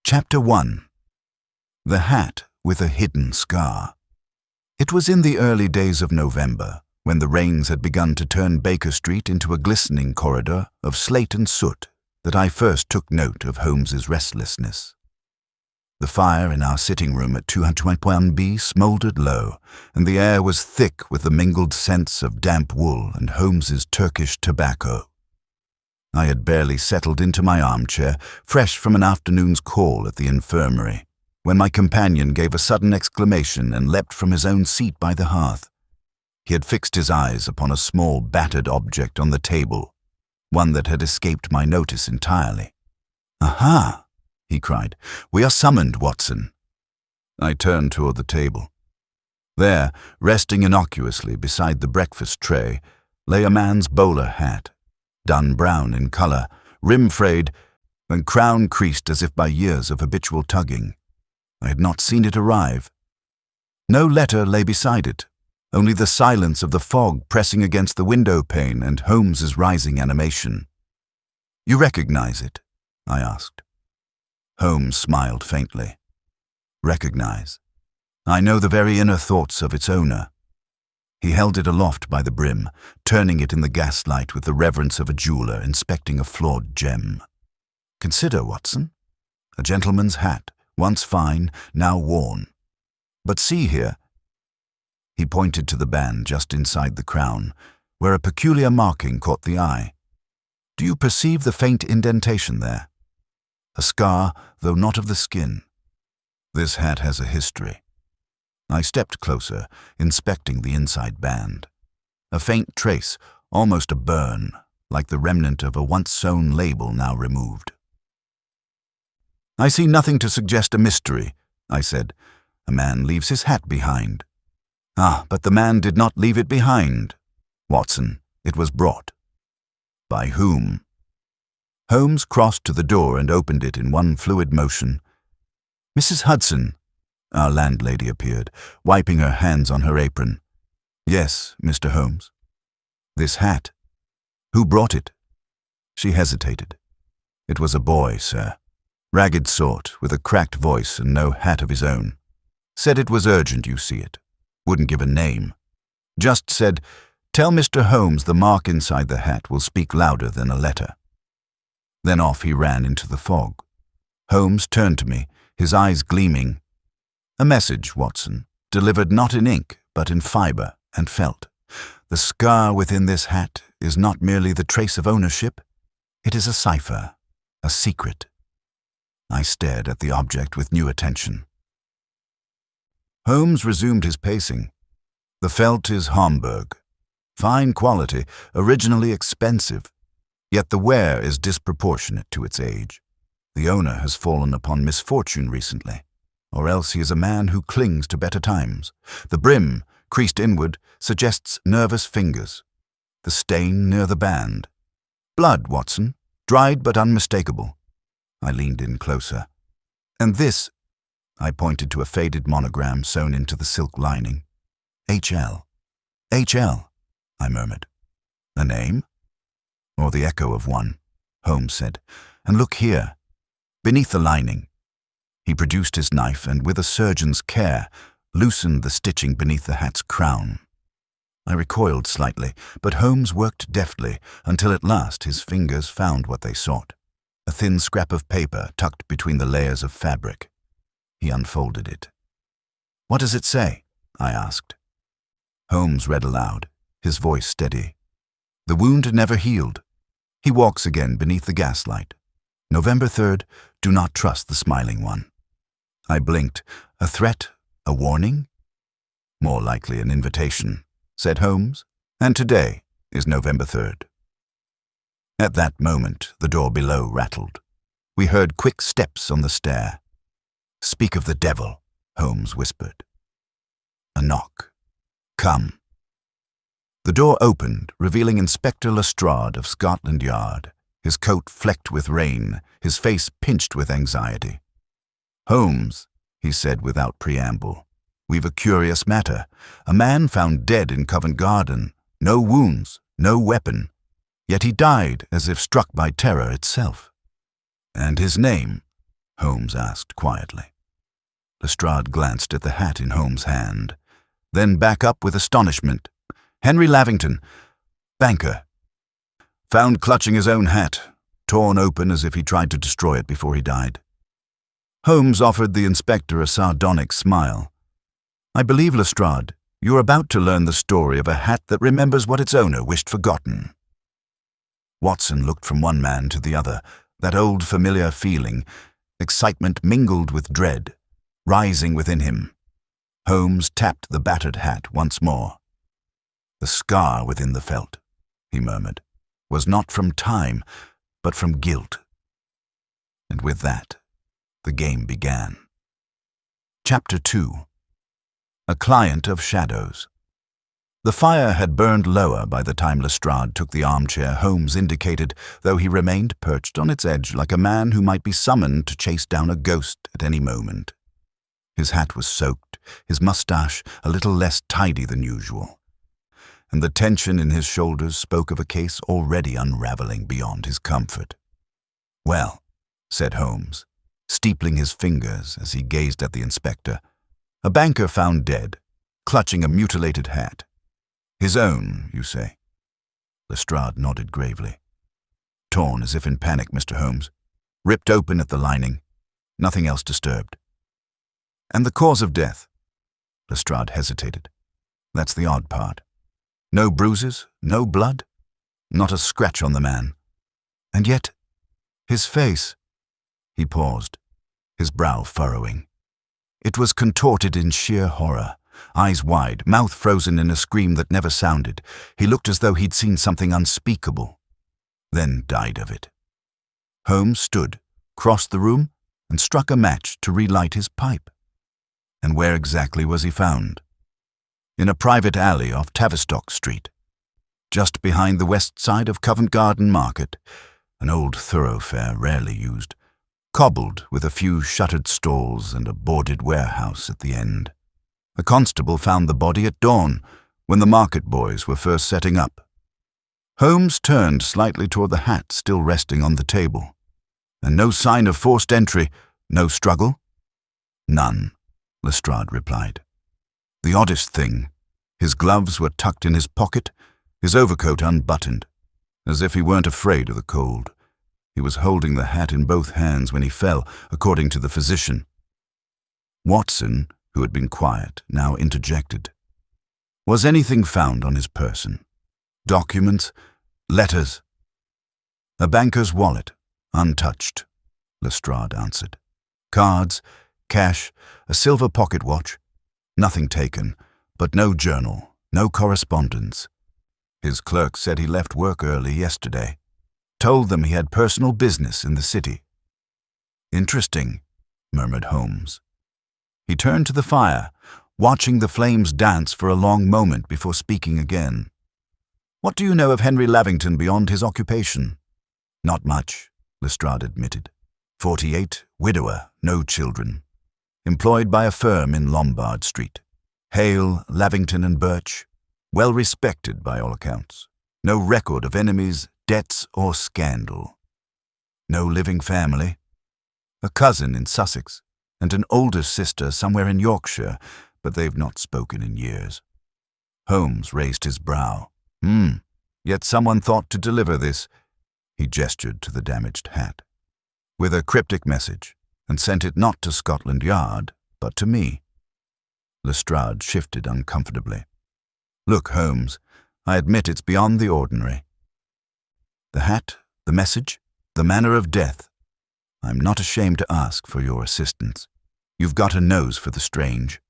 Chapter 1. The Hat with a Hidden Scar. It was in the early days of November, when the rains had begun to turn Baker Street into a glistening corridor of slate and soot, that I first took note of Holmes's restlessness. The fire in our sitting room at 221B smouldered low, and the air was thick with the mingled scents of damp wool and Holmes's Turkish tobacco. I had barely settled into my armchair, fresh from an afternoon's call at the infirmary, when my companion gave a sudden exclamation and leapt from his own seat by the hearth. He had fixed his eyes upon a small battered object on the table, one that had escaped my notice entirely. "Aha!" he cried. "We are summoned, Watson." I turned toward the table. There, resting innocuously beside the breakfast tray, lay a man's bowler hat, dun brown in color, rim-frayed, and crown creased as if by years of habitual tugging. I had not seen it arrive. No letter lay beside it, only the silence of the fog pressing against the window pane and Holmes's rising animation. "You recognize it?" I asked. Holmes smiled faintly. "Recognize? I know the very inner thoughts of its owner." He held it aloft by the brim, turning it in the gaslight with the reverence of a jeweler inspecting a flawed gem. "Consider, Watson. A gentleman's hat, once fine, now worn. But see here." He pointed to the band just inside the crown, where a peculiar marking caught the eye. "Do you perceive the faint indentation there? A scar, though not of the skin. This hat has a history." I stepped closer, inspecting the inside band. A faint trace, almost a burn, like the remnant of a once-sewn label now removed. "I see nothing to suggest a mystery," I said. "A man leaves his hat behind." "Ah, but the man did not leave it behind, Watson. It was brought." "By whom?" Holmes crossed to the door and opened it in one fluid motion. "Mrs. Hudson." Our landlady appeared, wiping her hands on her apron. "Yes, Mr. Holmes." "This hat. Who brought it?" She hesitated. "It was a boy, sir. Ragged sort, with a cracked voice and no hat of his own. Said it was urgent you see it. Wouldn't give a name. Just said, 'Tell Mr. Holmes the mark inside the hat will speak louder than a letter.'" Then off he ran into the fog. Holmes turned to me, his eyes gleaming. "A message, Watson, delivered not in ink, but in fiber and felt. The scar within this hat is not merely the trace of ownership. It is a cipher, a secret." I stared at the object with new attention. Holmes resumed his pacing. "The felt is Homburg. Fine quality, originally expensive. Yet the wear is disproportionate to its age. The owner has fallen upon misfortune recently, or else he is a man who clings to better times. The brim, creased inward, suggests nervous fingers. The stain near the band. Blood, Watson, dried but unmistakable." I leaned in closer. "And this," I pointed to a faded monogram sewn into the silk lining. "H.L. H.L., I murmured. "A name?" "Or the echo of one," Holmes said. "And look here." Beneath the lining, he produced his knife and, with a surgeon's care, loosened the stitching beneath the hat's crown. I recoiled slightly, but Holmes worked deftly until at last his fingers found what they sought, a thin scrap of paper tucked between the layers of fabric. He unfolded it. "What does it say?" I asked. Holmes read aloud, his voice steady. "The wound never healed. He walks again beneath the gaslight. November 3rd, do not trust the smiling one." I blinked. "A threat? A warning?" "More likely an invitation," said Holmes. "And today is November 3rd. At that moment, the door below rattled. We heard quick steps on the stair. "Speak of the devil," Holmes whispered. A knock. "Come." The door opened, revealing Inspector Lestrade of Scotland Yard, his coat flecked with rain, his face pinched with anxiety. "Holmes," he said without preamble, "we've a curious matter. A man found dead in Covent Garden. No wounds, no weapon. Yet he died as if struck by terror itself." "And his name?" Holmes asked quietly. Lestrade glanced at the hat in Holmes' hand, then back up with astonishment. Henry Lavington, banker. Found clutching his own hat, torn open as if he tried to destroy it before he died. Holmes offered the inspector a sardonic smile. I believe, Lestrade, you are about to learn the story of a hat that remembers what its owner wished forgotten. Watson looked from one man to the other, that old familiar feeling, excitement mingled with dread, rising within him. Holmes tapped the battered hat once more. The scar within the felt, he murmured, was not from time, but from guilt. And with that, the game began. Chapter 2. A Client of Shadows. The fire had burned lower by the time Lestrade took the armchair Holmes indicated, though he remained perched on its edge like a man who might be summoned to chase down a ghost at any moment. His hat was soaked, his moustache a little less tidy than usual, and the tension in his shoulders spoke of a case already unraveling beyond his comfort. Well, said Holmes, steepling his fingers as he gazed at the inspector, a banker found dead, clutching a mutilated hat. His own, you say? Lestrade nodded gravely. Torn as if in panic, Mr. Holmes. Ripped open at the lining. Nothing else disturbed. And the cause of death? Lestrade hesitated. That's the odd part. No bruises, no blood, not a scratch on the man. And yet, his face. He paused, his brow furrowing. It was contorted in sheer horror. Eyes wide, mouth frozen in a scream that never sounded. He looked as though he'd seen something unspeakable, then died of it. Holmes stood, crossed the room, and struck a match to relight his pipe. And where exactly was he found? In a private alley off Tavistock Street, just behind the west side of Covent Garden Market, an old thoroughfare rarely used, cobbled with a few shuttered stalls and a boarded warehouse at the end. A constable found the body at dawn, when the market boys were first setting up. Holmes turned slightly toward the hat still resting on the table. And no sign of forced entry, no struggle? None, Lestrade replied. The oddest thing, his gloves were tucked in his pocket, his overcoat unbuttoned, as if he weren't afraid of the cold. He was holding the hat in both hands when he fell, according to the physician. Watson, who had been quiet, now interjected. Was anything found on his person? Documents? Letters? A banker's wallet, untouched, Lestrade answered. Cards, cash, a silver pocket watch. Nothing taken, but no journal, no correspondence. His clerk said he left work early yesterday. Told them he had personal business in the city. Interesting, murmured Holmes. He turned to the fire, watching the flames dance for a long moment before speaking again. What do you know of Henry Lavington beyond his occupation? Not much, Lestrade admitted. 48, widower, no children. Employed by a firm in Lombard Street. Hale, Lavington and Birch. Well respected by all accounts. No record of enemies, debts or scandal. No living family. A cousin in Sussex, and an older sister somewhere in Yorkshire, but they've not spoken in years. Holmes raised his brow. Yet someone thought to deliver this. He gestured to the damaged hat. With a cryptic message, and sent it not to Scotland Yard, but to me. Lestrade shifted uncomfortably. Look, Holmes, I admit it's beyond the ordinary. The hat, the message, the manner of death. I'm not ashamed to ask for your assistance. You've got a nose for the strange.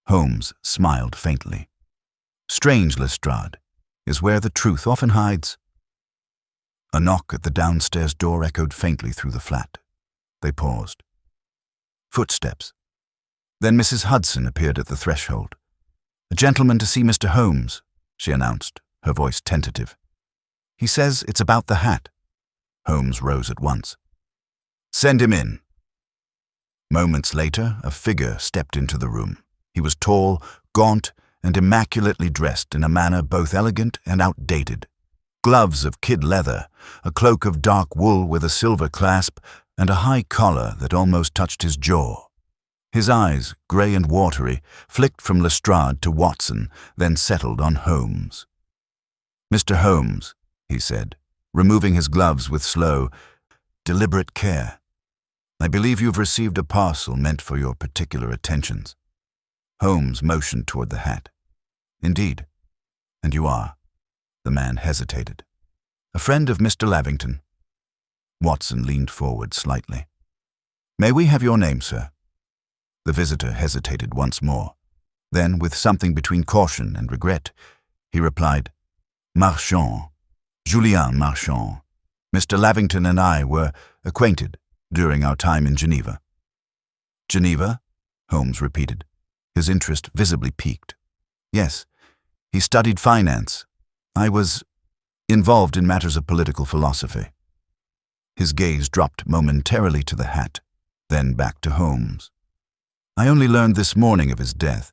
Holmes smiled faintly. Strange, Lestrade, is where the truth often hides. A knock at the downstairs door echoed faintly through the flat. They paused. Footsteps. Then Mrs. Hudson appeared at the threshold. A gentleman to see Mr. Holmes, she announced, her voice tentative. He says it's about the hat. Holmes rose at once. Send him in. Moments later, a figure stepped into the room. He was tall, gaunt, and immaculately dressed in a manner both elegant and outdated. Gloves of kid leather, a cloak of dark wool with a silver clasp, and a high collar that almost touched his jaw. His eyes, grey and watery, flicked from Lestrade to Watson, then settled on Holmes. "Mr. Holmes," he said, removing his gloves with slow, deliberate care, "I believe you've received a parcel meant for your particular attentions." Holmes motioned toward the hat. "Indeed. And you are?" The man hesitated. "A friend of Mr. Lavington." Watson leaned forward slightly. "May we have your name, sir?" The visitor hesitated once more. Then, with something between caution and regret, he replied, "Marchand. Julien Marchand. Mr. Lavington and I were acquainted during our time in Geneva." "Geneva?" Holmes repeated, his interest visibly piqued. "Yes. He studied finance. I was involved in matters of political philosophy." His gaze dropped momentarily to the hat, then back to Holmes. "I only learned this morning of his death.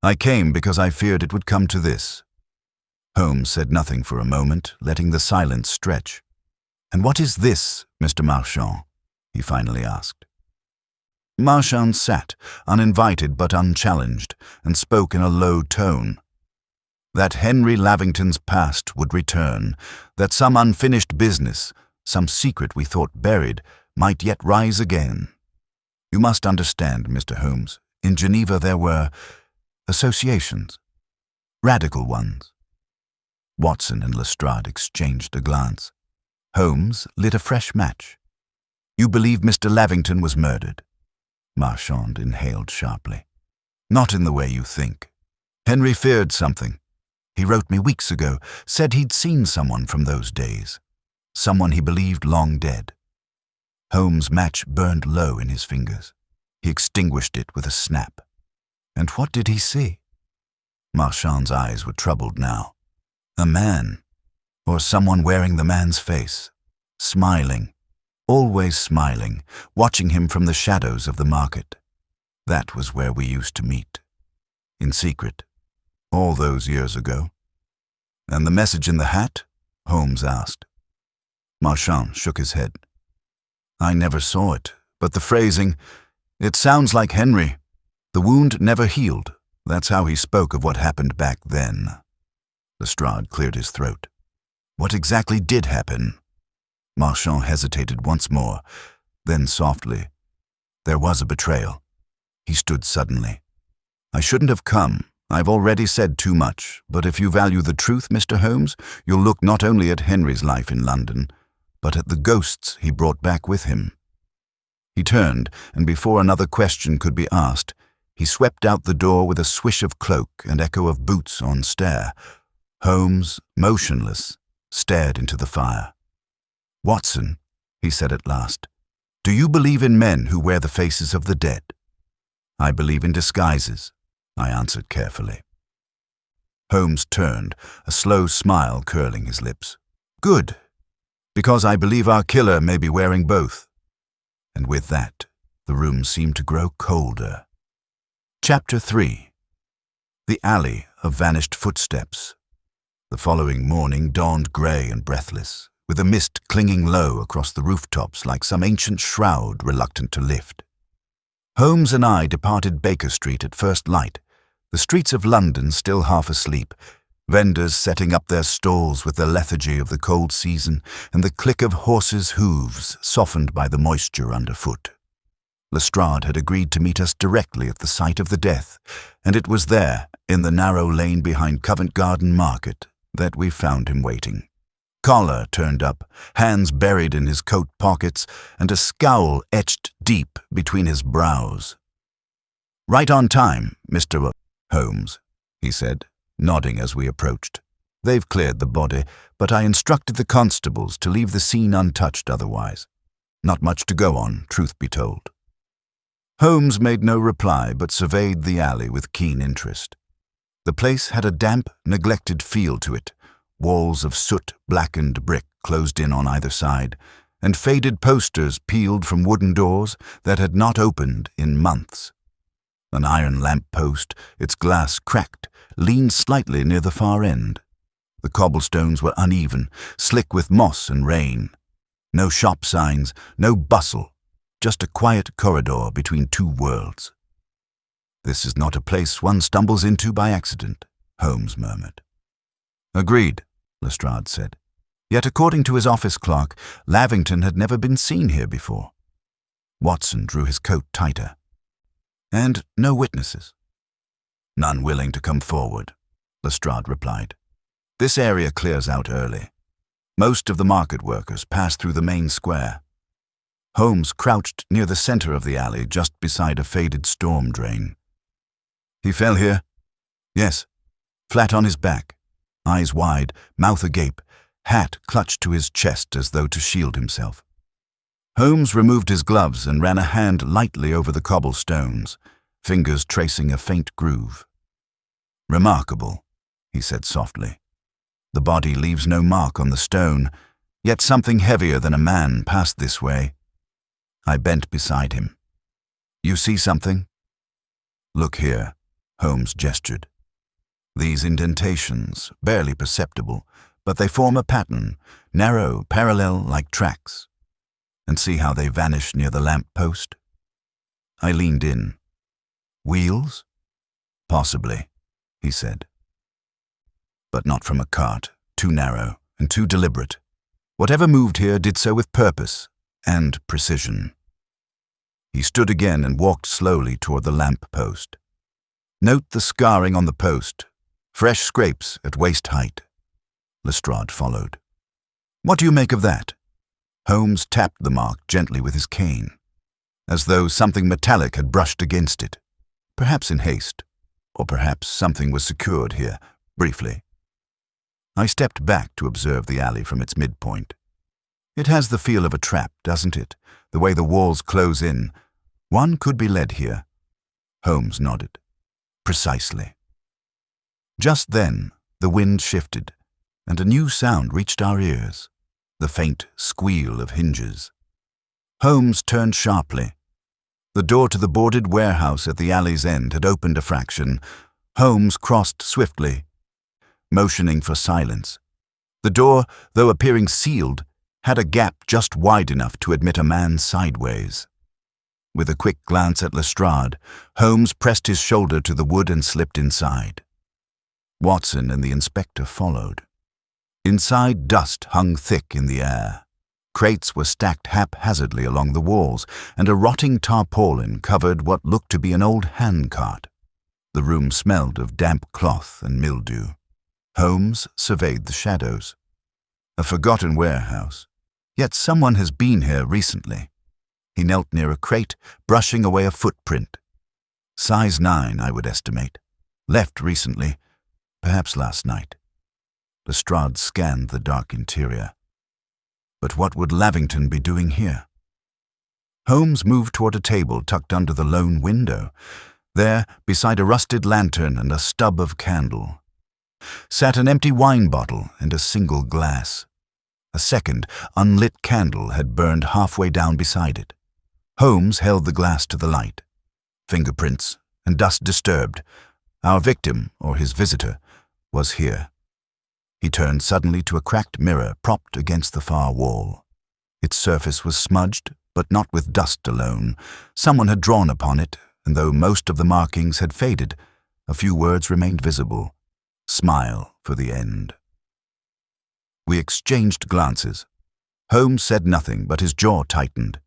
I came because I feared it would come to this." Holmes said nothing for a moment, letting the silence stretch. "And what is this, Mr. Marchand?" he finally asked. Marchand sat, uninvited but unchallenged, and spoke in a low tone. "That Henry Lavington's past would return, that some unfinished business, some secret we thought buried, might yet rise again. You must understand, Mr. Holmes, in Geneva there were associations, radical ones." Watson and Lestrade exchanged a glance. Holmes lit a fresh match. "You believe Mr. Lavington was murdered?" Marchand inhaled sharply. "Not in the way you think. Henry feared something. He wrote me weeks ago, said he'd seen someone from those days, someone he believed long dead." Holmes' match burned low in his fingers. He extinguished it with a snap. "And what did he see?" Marchand's eyes were troubled now. "A man, or someone wearing the man's face, smiling, always smiling, watching him from the shadows of the market. That was where we used to meet, in secret, all those years ago." "And the message in the hat?" Holmes asked. Marchand shook his head. "I never saw it, but the phrasing, it sounds like Henry. The wound never healed. That's how he spoke of what happened back then." Lestrade cleared his throat. "What exactly did happen?" Marchand hesitated once more, then softly, "There was a betrayal." He stood suddenly. "I shouldn't have come. I've already said too much, but if you value the truth, Mr. Holmes, you'll look not only at Henry's life in London, but at the ghosts he brought back with him." He turned, and before another question could be asked, he swept out the door with a swish of cloak and echo of boots on stair. Holmes, motionless, stared into the fire. "Watson," he said at last, "do you believe in men who wear the faces of the dead?" "I believe in disguises," I answered carefully. Holmes turned, a slow smile curling his lips. "Good, because I believe our killer may be wearing both." And with that, the room seemed to grow colder. Chapter 3. The Alley of Vanished Footsteps. The following morning dawned grey and breathless, with a mist clinging low across the rooftops like some ancient shroud reluctant to lift. Holmes and I departed Baker Street at first light, the streets of London still half asleep, vendors setting up their stalls with the lethargy of the cold season and the click of horses' hooves softened by the moisture underfoot. Lestrade had agreed to meet us directly at the site of the death, and it was there, in the narrow lane behind Covent Garden Market, that we found him waiting. Collar turned up, hands buried in his coat pockets, and a scowl etched deep between his brows. "Right on time, Mr. Holmes," he said, nodding as we approached. "They've cleared the body, but I instructed the constables to leave the scene untouched otherwise. Not much to go on, truth be told." Holmes made no reply but surveyed the alley with keen interest. The place had a damp, neglected feel to it, walls of soot-blackened brick closed in on either side, and faded posters peeled from wooden doors that had not opened in months. An iron lamp-post, its glass cracked, leaned slightly near the far end. The cobblestones were uneven, slick with moss and rain. No shop signs, no bustle, just a quiet corridor between two worlds. "This is not a place one stumbles into by accident," Holmes murmured. "Agreed," Lestrade said. Yet according to his office clerk, Lavington had never been seen here before. Watson drew his coat tighter. "And no witnesses?" "None willing to come forward," Lestrade replied. "This area clears out early. Most of the market workers pass through the main square." Holmes crouched near the center of the alley just beside a faded storm drain. "He fell here?" "Yes, flat on his back, eyes wide, mouth agape, hat clutched to his chest as though to shield himself." Holmes removed his gloves and ran a hand lightly over the cobblestones, fingers tracing a faint groove. "Remarkable," he said softly. "The body leaves no mark on the stone, yet something heavier than a man passed this way." I bent beside him. "You see something?" "Look here," Holmes gestured. "These indentations, barely perceptible, but they form a pattern, narrow, parallel, like tracks. And see how they vanish near the lamp post?" I leaned in. "Wheels?" "Possibly," he said. "But not from a cart, too narrow and too deliberate. Whatever moved here did so with purpose and precision." He stood again and walked slowly toward the lamp post. "Note the scarring on the post, fresh scrapes at waist height." Lestrade followed. "What do you make of that?" Holmes tapped the mark gently with his cane, as though something metallic had brushed against it, perhaps in haste, or perhaps something was secured here, briefly. I stepped back to observe the alley from its midpoint. "It has the feel of a trap, doesn't it? The way the walls close in. One could be led here." Holmes nodded. "Precisely." Just then, the wind shifted, and a new sound reached our ears, the faint squeal of hinges. Holmes turned sharply. The door to the boarded warehouse at the alley's end had opened a fraction. Holmes crossed swiftly, motioning for silence. The door, though appearing sealed, had a gap just wide enough to admit a man sideways. With a quick glance at Lestrade, Holmes pressed his shoulder to the wood and slipped inside. Watson and the inspector followed. Inside, dust hung thick in the air. Crates were stacked haphazardly along the walls, and a rotting tarpaulin covered what looked to be an old handcart. The room smelled of damp cloth and mildew. Holmes surveyed the shadows. A forgotten warehouse. Yet someone has been here recently. He knelt near a crate, brushing away a footprint. Size 9, I would estimate. Left recently, perhaps last night. Lestrade scanned the dark interior. But what would Lavington be doing here? Holmes moved toward a table tucked under the lone window. There, beside a rusted lantern and a stub of candle, sat an empty wine bottle and a single glass. A second, unlit candle had burned halfway down beside it. Holmes held the glass to the light. Fingerprints and dust disturbed. Our victim, or his visitor, was here. He turned suddenly to a cracked mirror propped against the far wall. Its surface was smudged, but not with dust alone. Someone had drawn upon it, and though most of the markings had faded, a few words remained visible. "Smile for the end." We exchanged glances. Holmes said nothing, but his jaw tightened.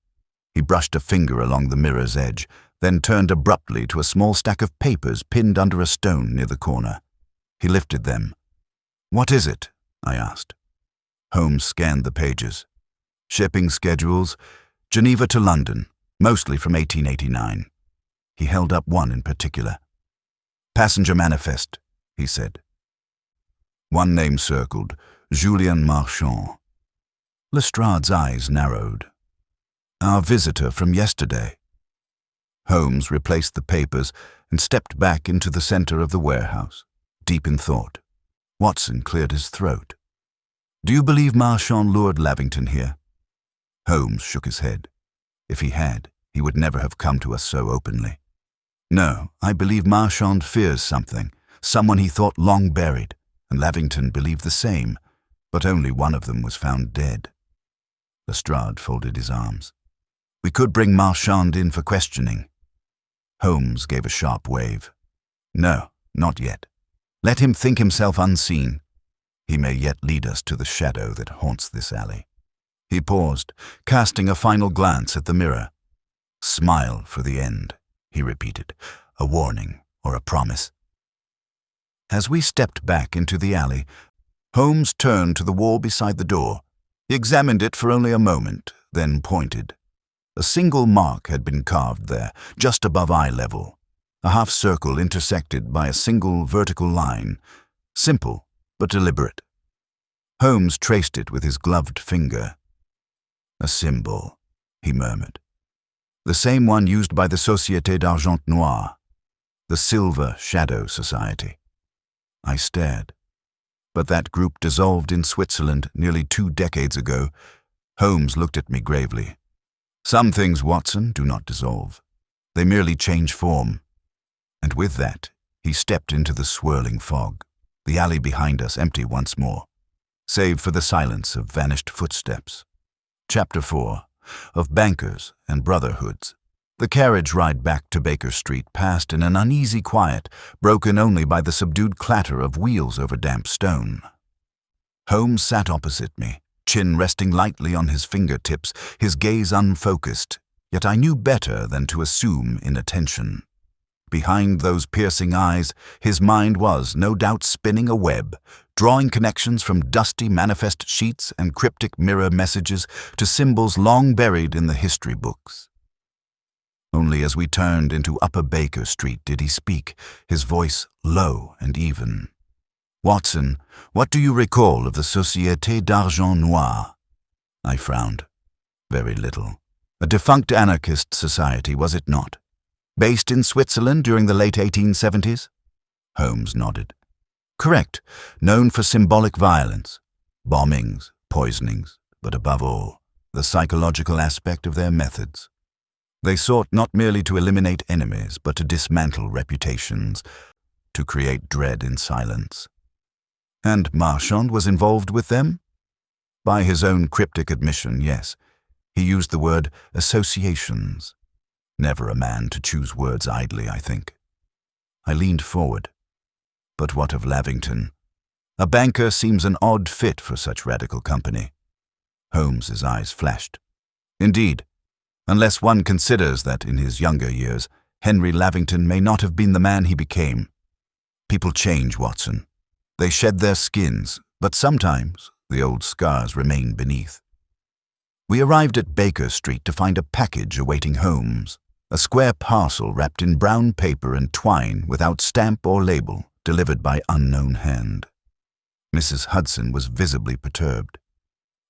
He brushed a finger along the mirror's edge, then turned abruptly to a small stack of papers pinned under a stone near the corner. He lifted them. "What is it?" I asked. Holmes scanned the pages. "Shipping schedules, Geneva to London, mostly from 1889. He held up one in particular. "Passenger manifest," he said. One name circled, Julien Marchand. Lestrade's eyes narrowed. "Our visitor from yesterday." Holmes replaced the papers and stepped back into the center of the warehouse, deep in thought. Watson cleared his throat. "Do you believe Marchand lured Lavington here?" Holmes shook his head. If he had, he would never have come to us so openly. "No, I believe Marchand fears something, someone he thought long buried, and Lavington believed the same, but only one of them was found dead." Lestrade folded his arms. We could bring Marchand in for questioning. Holmes gave a sharp wave. No, not yet. Let him think himself unseen. He may yet lead us to the shadow that haunts this alley. He paused, casting a final glance at the mirror. Smile for the end, he repeated, a warning or a promise. As we stepped back into the alley, Holmes turned to the wall beside the door. He examined it for only a moment, then pointed. A single mark had been carved there, just above eye level, a half circle intersected by a single vertical line, simple but deliberate. Holmes traced it with his gloved finger. A symbol, he murmured. The same one used by the Société d'Argent Noir, the Silver Shadow Society. I stared. But that group dissolved in Switzerland nearly 2 decades ago. Holmes looked at me gravely. Some things, Watson, do not dissolve. They merely change form. And with that, he stepped into the swirling fog, the alley behind us empty once more, save for the silence of vanished footsteps. Chapter 4. Of Bankers and Brotherhoods. The carriage ride back to Baker Street passed in an uneasy quiet, broken only by the subdued clatter of wheels over damp stone. Holmes sat opposite me, chin resting lightly on his fingertips, his gaze unfocused, yet I knew better than to assume inattention. Behind those piercing eyes, his mind was, no doubt, spinning a web, drawing connections from dusty manifest sheets and cryptic mirror messages to symbols long buried in the history books. Only as we turned into Upper Baker Street did he speak, his voice low and even. Watson, what do you recall of the Société d'Argent Noir? I frowned. Very little. A defunct anarchist society, was it not? Based in Switzerland during the late 1870s? Holmes nodded. Correct. Known for symbolic violence, bombings, poisonings, but above all, the psychological aspect of their methods. They sought not merely to eliminate enemies, but to dismantle reputations, to create dread in silence. And Marchand was involved with them? By his own cryptic admission, yes. He used the word associations. Never a man to choose words idly, I think. I leaned forward. But what of Lavington? A banker seems an odd fit for such radical company. Holmes's eyes flashed. Indeed, unless one considers that in his younger years, Henry Lavington may not have been the man he became. People change, Watson. They shed their skins, but sometimes the old scars remain beneath. We arrived at Baker Street to find a package awaiting Holmes, a square parcel wrapped in brown paper and twine without stamp or label, delivered by unknown hand. Mrs. Hudson was visibly perturbed.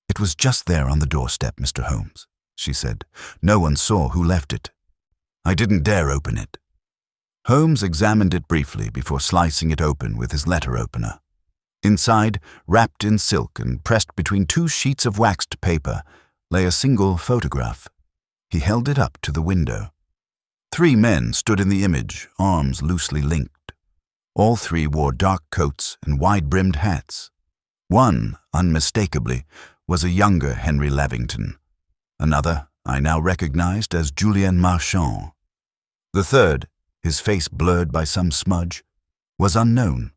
It was just there on the doorstep, Mr. Holmes, she said. No one saw who left it. I didn't dare open it. Holmes examined it briefly before slicing it open with his letter opener. Inside, wrapped in silk and pressed between 2 sheets of waxed paper, lay a single photograph. He held it up to the window. 3 men stood in the image, arms loosely linked. All 3 wore dark coats and wide-brimmed hats. One, unmistakably, was a younger Henry Lavington. Another, I now recognized as Julien Marchand. The third, his face blurred by some smudge, was unknown.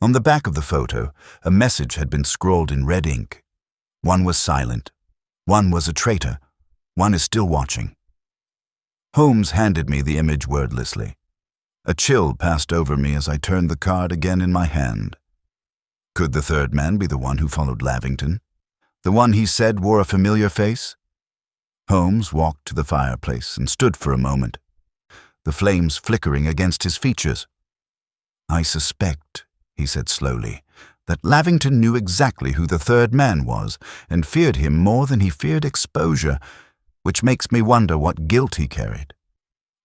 On the back of the photo, a message had been scrawled in red ink. One was silent. One was a traitor. One is still watching. Holmes handed me the image wordlessly. A chill passed over me as I turned the card again in my hand. Could the third man be the one who followed Lavington? The one he said wore a familiar face? Holmes walked to the fireplace and stood for a moment, the flames flickering against his features. I suspect, he said slowly, that Lavington knew exactly who the third man was and feared him more than he feared exposure, which makes me wonder what guilt he carried.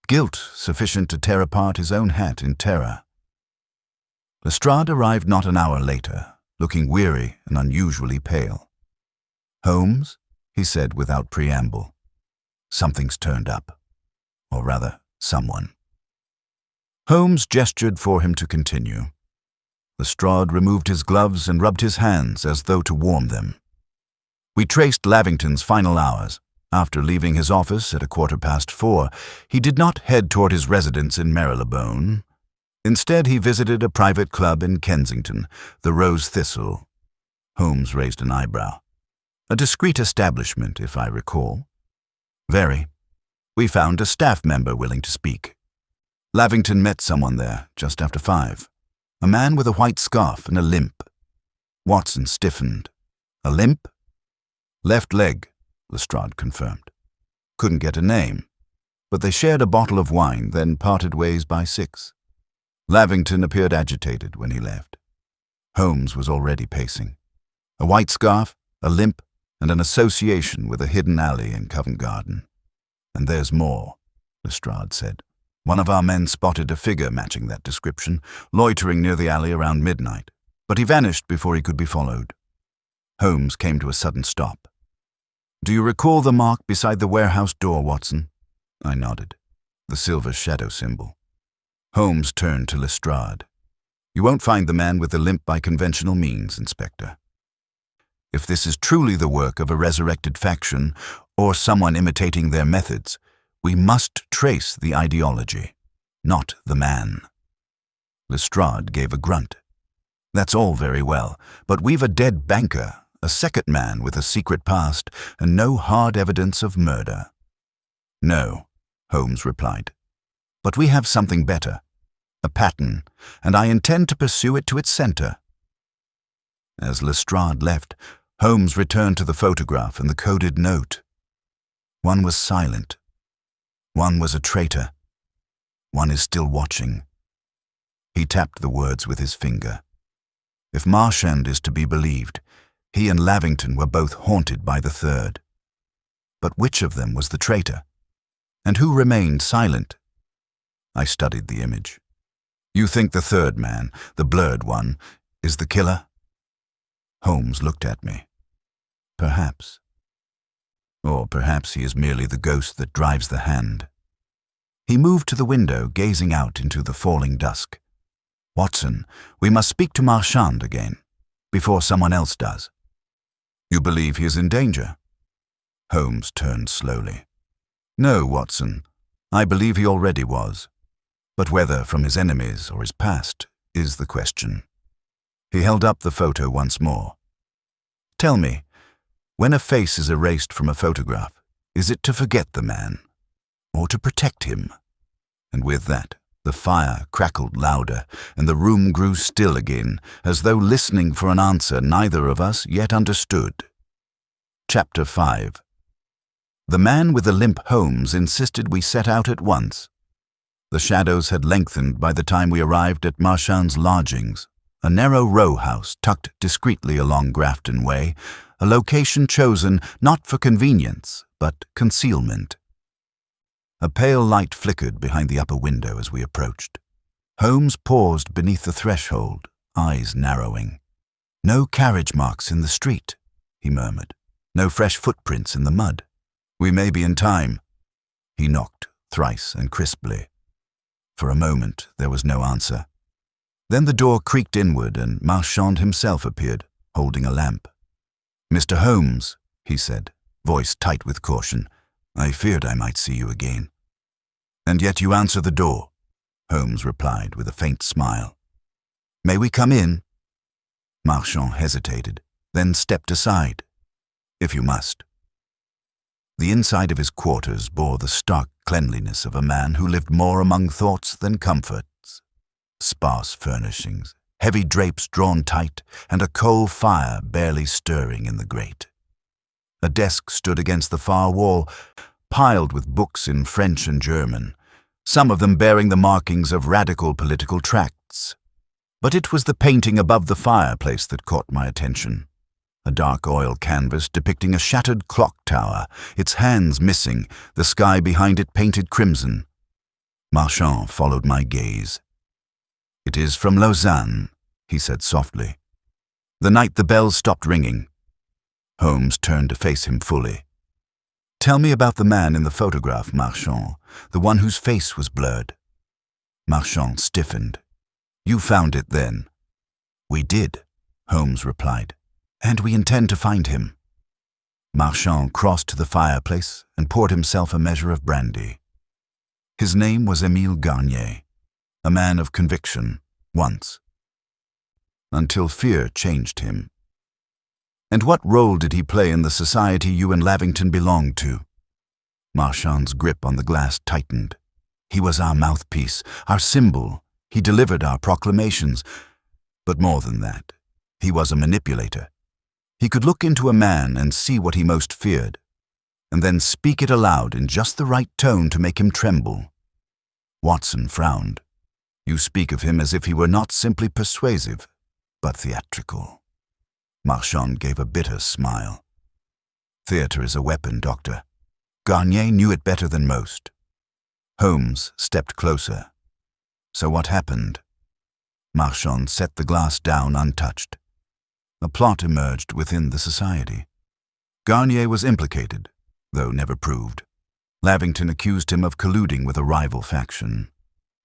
Guilt sufficient to tear apart his own hat in terror. Lestrade arrived not an hour later, looking weary and unusually pale. Holmes, he said without preamble, something's turned up. Or rather, someone. Holmes gestured for him to continue. Lestrade removed his gloves and rubbed his hands as though to warm them. We traced Lavington's final hours, After leaving his office at 4:15, he did not head toward his residence in Marylebone. Instead, he visited a private club in Kensington, the Rose Thistle. Holmes raised an eyebrow. A discreet establishment, if I recall. Very. We found a staff member willing to speak. Lavington met someone there just after 5. A man with a white scarf and a limp. Watson stiffened. A limp? Left leg, Lestrade confirmed. Couldn't get a name, but they shared a bottle of wine, then parted ways by 6. Lavington appeared agitated when he left. Holmes was already pacing. A white scarf, a limp, and an association with a hidden alley in Covent Garden. And there's more, Lestrade said. One of our men spotted a figure matching that description, loitering near the alley around midnight, but he vanished before he could be followed. Holmes came to a sudden stop. Do you recall the mark beside the warehouse door, Watson? I nodded. The silver shadow symbol. Holmes turned to Lestrade. You won't find the man with the limp by conventional means, Inspector. If this is truly the work of a resurrected faction, or someone imitating their methods, we must trace the ideology, not the man. Lestrade gave a grunt. That's all very well, but we've a dead banker, a second man with a secret past, and no hard evidence of murder. No, Holmes replied. But we have something better, a pattern, and I intend to pursue it to its center. As Lestrade left, Holmes returned to the photograph and the coded note. One was silent. One was a traitor. One is still watching. He tapped the words with his finger. If Marchand is to be believed, he and Lavington were both haunted by the third. But which of them was the traitor? And who remained silent? I studied the image. You think the third man, the blurred one, is the killer? Holmes looked at me. Perhaps. Or perhaps he is merely the ghost that drives the hand. He moved to the window, gazing out into the falling dusk. Watson, we must speak to Marchand again, before someone else does. You believe he is in danger? Holmes turned slowly. No, Watson, I believe he already was. But whether from his enemies or his past is the question. He held up the photo once more. Tell me, when a face is erased from a photograph, is it to forget the man, or to protect him? And with that, the fire crackled louder, and the room grew still again, as though listening for an answer neither of us yet understood. Chapter 5. The man with the limp Holmes insisted we set out at once. The shadows had lengthened by the time we arrived at Marchand's lodgings, a narrow row house tucked discreetly along Grafton Way, a location chosen not for convenience, but concealment. A pale light flickered behind the upper window as we approached. Holmes paused beneath the threshold, eyes narrowing. No carriage marks in the street, he murmured. No fresh footprints in the mud. We may be in time. He knocked thrice and crisply. For a moment there was no answer. Then the door creaked inward and Marchand himself appeared, holding a lamp. Mr. Holmes, he said, voice tight with caution, I feared I might see you again. And yet you answer the door, Holmes replied with a faint smile. May we come in? Marchand hesitated, then stepped aside. If you must. The inside of his quarters bore the stark cleanliness of a man who lived more among thoughts than comforts. Sparse furnishings, heavy drapes drawn tight, and a coal fire barely stirring in the grate. A desk stood against the far wall, piled with books in French and German, some of them bearing the markings of radical political tracts. But it was the painting above the fireplace that caught my attention. A dark oil canvas depicting a shattered clock tower, its hands missing, the sky behind it painted crimson. Marchand followed my gaze. It is from Lausanne, he said softly. The night the bells stopped ringing. Holmes turned to face him fully. Tell me about the man in the photograph, Marchand, the one whose face was blurred. Marchand stiffened. You found it then? We did, Holmes replied. And we intend to find him. Marchand crossed to the fireplace and poured himself a measure of brandy. His name was Émile Garnier, a man of conviction, once. Until fear changed him. And what role did he play in the society you and Lavington belonged to? Marchand's grip on the glass tightened. He was our mouthpiece, our symbol. He delivered our proclamations. But more than that, he was a manipulator. He could look into a man and see what he most feared, and then speak it aloud in just the right tone to make him tremble. Watson frowned. You speak of him as if he were not simply persuasive, but theatrical. Marchand gave a bitter smile. Theatre is a weapon, Doctor. Garnier knew it better than most. Holmes stepped closer. So what happened? Marchand set the glass down untouched. A plot emerged within the society. Garnier was implicated, though never proved. Lavington accused him of colluding with a rival faction.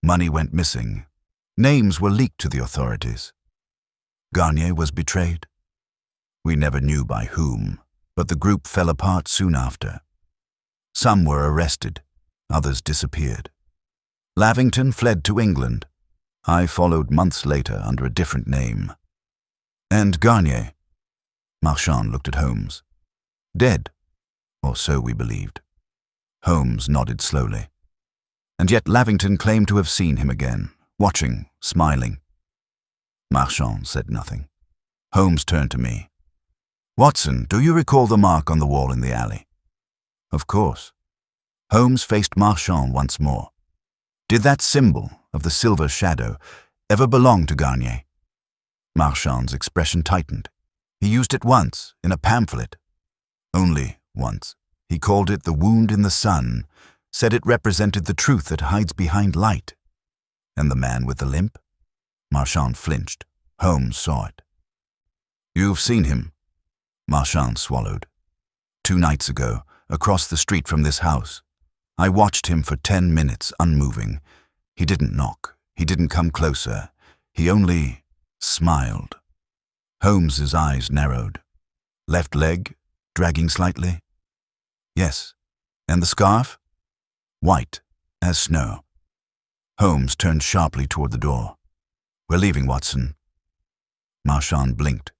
Money went missing. Names were leaked to the authorities. Garnier was betrayed. We never knew by whom, but the group fell apart soon after. Some were arrested, others disappeared. Lavington fled to England. I followed months later under a different name. And Garnier? Marchand looked at Holmes. Dead, or so we believed. Holmes nodded slowly. And yet Lavington claimed to have seen him again, watching, smiling. Marchand said nothing. Holmes turned to me. Watson, do you recall the mark on the wall in the alley? Of course. Holmes faced Marchand once more. Did that symbol of the silver shadow ever belong to Garnier? Marchand's expression tightened. He used it once, in a pamphlet. Only once. He called it the wound in the sun, said it represented the truth that hides behind light. And the man with the limp? Marchand flinched. Holmes saw it. You've seen him? Marchand swallowed. 2 nights ago, across the street from this house. I watched him for 10 minutes, unmoving. He didn't knock. He didn't come closer. He only smiled. Holmes's eyes narrowed. Left leg, dragging slightly? Yes. And the scarf? White, as snow. Holmes turned sharply toward the door. We're leaving, Watson. Marchand blinked.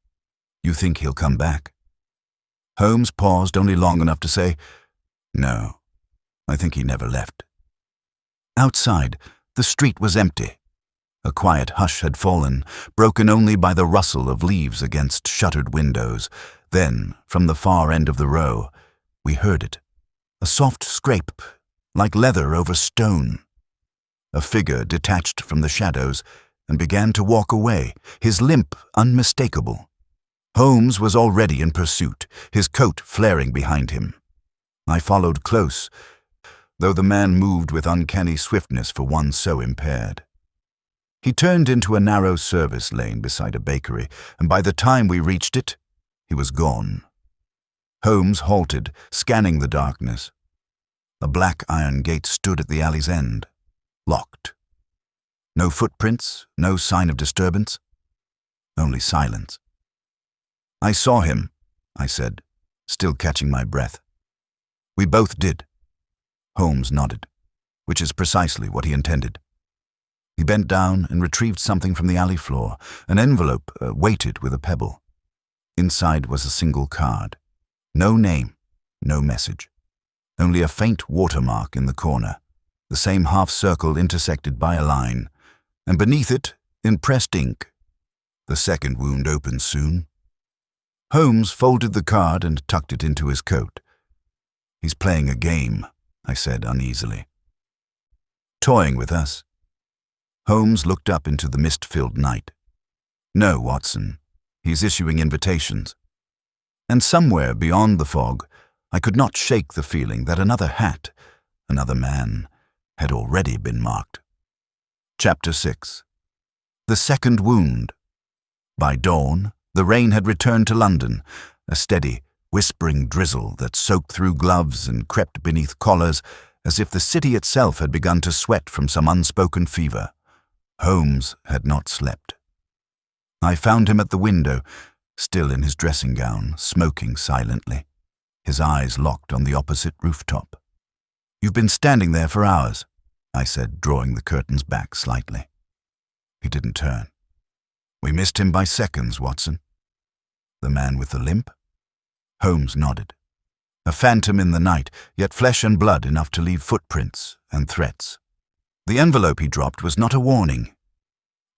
You think he'll come back? Holmes paused only long enough to say, No, I think he never left. Outside, the street was empty. A quiet hush had fallen, broken only by the rustle of leaves against shuttered windows. Then, from the far end of the row, we heard it. A soft scrape, like leather over stone. A figure detached from the shadows and began to walk away, his limp unmistakable. Holmes was already in pursuit, his coat flaring behind him. I followed close, though the man moved with uncanny swiftness for one so impaired. He turned into a narrow service lane beside a bakery, and by the time we reached it, he was gone. Holmes halted, scanning the darkness. A black iron gate stood at the alley's end, locked. No footprints, no sign of disturbance, only silence. I saw him, I said, still catching my breath. We both did. Holmes nodded, which is precisely what he intended. He bent down and retrieved something from the alley floor, an envelope weighted with a pebble. Inside was a single card. No name, no message. Only a faint watermark in the corner, the same half circle intersected by a line, and beneath it, in pressed ink, the second wound opens soon. Holmes folded the card and tucked it into his coat. He's playing a game, I said uneasily. Toying with us. Holmes looked up into the mist-filled night. No, Watson. He's issuing invitations. And somewhere beyond the fog, I could not shake the feeling that another hat, another man, had already been marked. Chapter 6. The Second Wound. By dawn, the rain had returned to London, a steady, whispering drizzle that soaked through gloves and crept beneath collars as if the city itself had begun to sweat from some unspoken fever. Holmes had not slept. I found him at the window, still in his dressing gown, smoking silently. his eyes locked on the opposite rooftop. "You've been standing there for hours," I said, drawing the curtains back slightly. He didn't turn. "We missed him by seconds, Watson." "The man with the limp?" Holmes nodded. "A phantom in the night, yet flesh and blood enough to leave footprints and threats. The envelope he dropped was not a warning.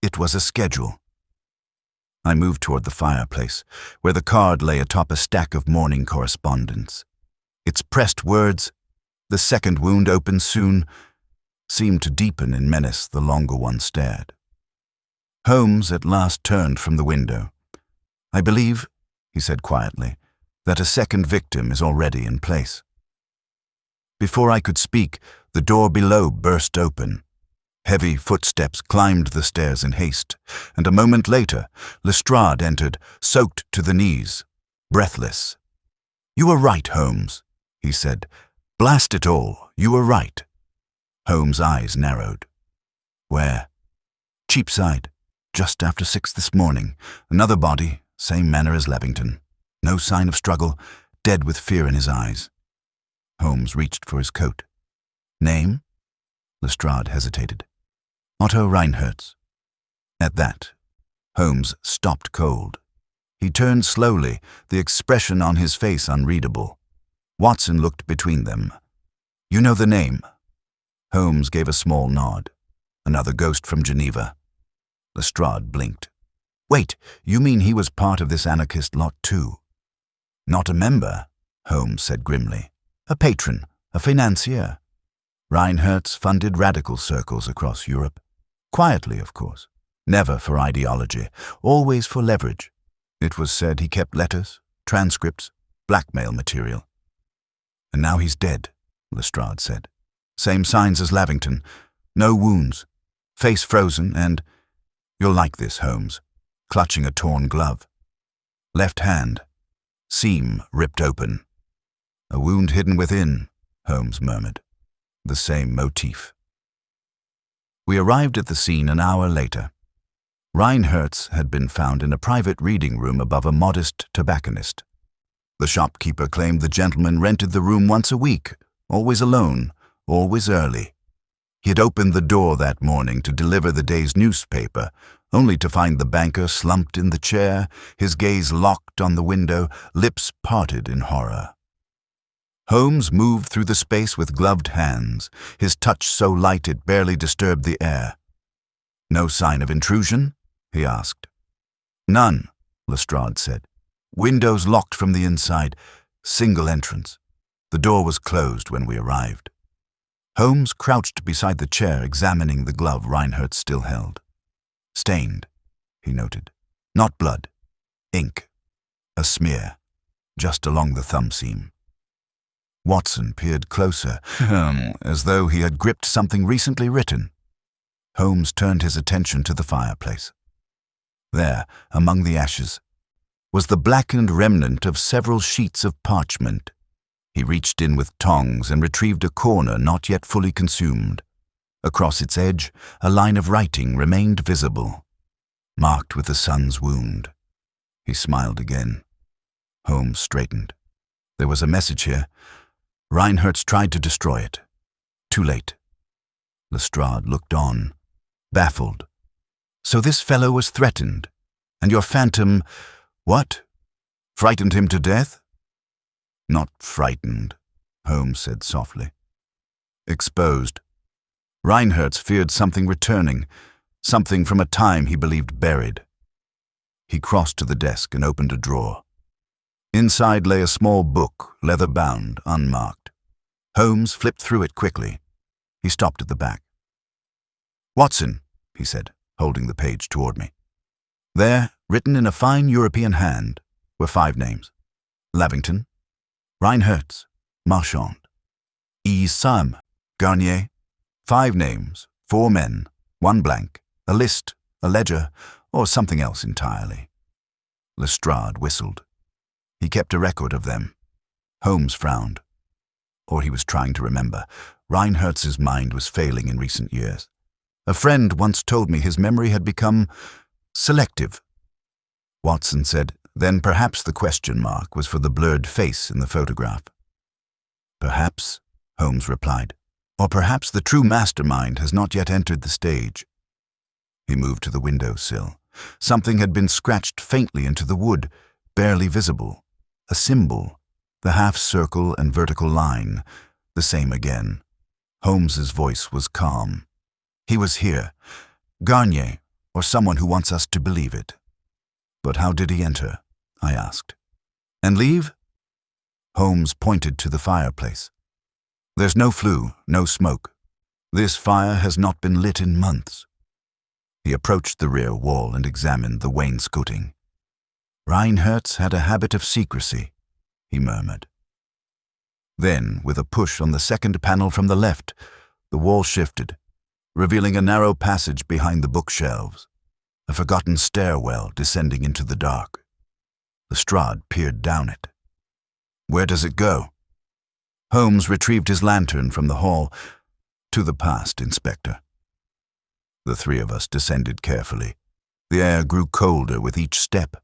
It was a schedule." I moved toward the fireplace, where the card lay atop a stack of morning correspondence. Its pressed words, "The second wound opens soon," seemed to deepen in menace the longer one stared. Holmes at last turned from the window. "I believe," he said quietly, "that a second victim is already in place." Before I could speak, the door below burst open. Heavy footsteps climbed the stairs in haste, and a moment later, Lestrade entered, soaked to the knees, breathless. "You were right, Holmes," he said. "Blast it all, you were right." Holmes' eyes narrowed. "Where?" "Cheapside, just after 6 this morning. Another body, same manner as Levington. No sign of struggle, dead with fear in his eyes." Holmes reached for his coat. "Name?" Lestrade hesitated. "Otto Reinherz." At that, Holmes stopped cold. He turned slowly, the expression on his face unreadable. Watson looked between them. "You know the name?" Holmes gave a small nod. "Another ghost from Geneva." Lestrade blinked. "Wait, you mean he was part of this anarchist lot too?" "Not a member," Holmes said grimly. "A patron, a financier. Reinherz funded radical circles across Europe. Quietly, of course. Never for ideology, always for leverage. It was said he kept letters, transcripts, blackmail material." "And now he's dead," Lestrade said. "Same signs as Lavington. No wounds. Face frozen and—" "You'll like this, Holmes," clutching a torn glove. "Left hand. Seam ripped open." "A wound hidden within," Holmes murmured. "The same motif." We arrived at the scene an hour later. Reinherz had been found in a private reading room above a modest tobacconist. The shopkeeper claimed the gentleman rented the room once a week, always alone, always early. He had opened the door that morning to deliver the day's newspaper, only to find the banker slumped in the chair, his gaze locked on the window, lips parted in horror. Holmes moved through the space with gloved hands, his touch so light it barely disturbed the air. "No sign of intrusion?" he asked. "None," Lestrade said. "Windows locked from the inside. Single entrance. The door was closed when we arrived." Holmes crouched beside the chair, examining the glove Reinherz still held. "Stained," he noted. "Not blood. Ink. A smear. Just along the thumb seam." Watson peered closer, as though he had gripped something recently written. Holmes turned his attention to the fireplace. There, among the ashes, was the blackened remnant of several sheets of parchment. He reached in with tongs and retrieved a corner not yet fully consumed. Across its edge, a line of writing remained visible, marked with the sun's wound. He smiled again. Holmes straightened. There was a message here. Reinherz tried to destroy it. Too late. Lestrade looked on, baffled. "So this fellow was threatened, and your phantom, what? Frightened him to death?" "Not frightened," Holmes said softly. "Exposed. Reinherz feared something returning, something from a time he believed buried." He crossed to the desk and opened a drawer. Inside lay a small book, leather-bound, unmarked. Holmes flipped through it quickly. He stopped at the back. "Watson," he said, holding the page toward me. There, written in a fine European hand, were 5 names. Lavington, Reinherz, Marchand, Sam, Garnier. 5 names, 4 men, 1 blank, a list, a ledger, or something else entirely. Lestrade whistled. He kept a record of them. Holmes frowned. Or he was trying to remember. Reinherz's mind was failing in recent years. A friend once told me his memory had become selective. Watson said, Then perhaps the question mark was for the blurred face in the photograph. Perhaps, Holmes replied, or perhaps the true mastermind has not yet entered the stage. He moved to the windowsill. Something had been scratched faintly into the wood, barely visible. A symbol, the half-circle and vertical line, the same again. Holmes's voice was calm. He was here. Garnier, or someone who wants us to believe it. But how did he enter? I asked. And leave? Holmes pointed to the fireplace. There's no flue, no smoke. This fire has not been lit in months. He approached the rear wall and examined the wainscoting. Reinhardt's had a habit of secrecy, he murmured. Then, with a push on the second panel from the left, the wall shifted, revealing a narrow passage behind the bookshelves, a forgotten stairwell descending into the dark. Lestrade peered down it. Where does it go? Holmes retrieved his lantern from the hall. To the past, Inspector. The three of us descended carefully. The air grew colder with each step.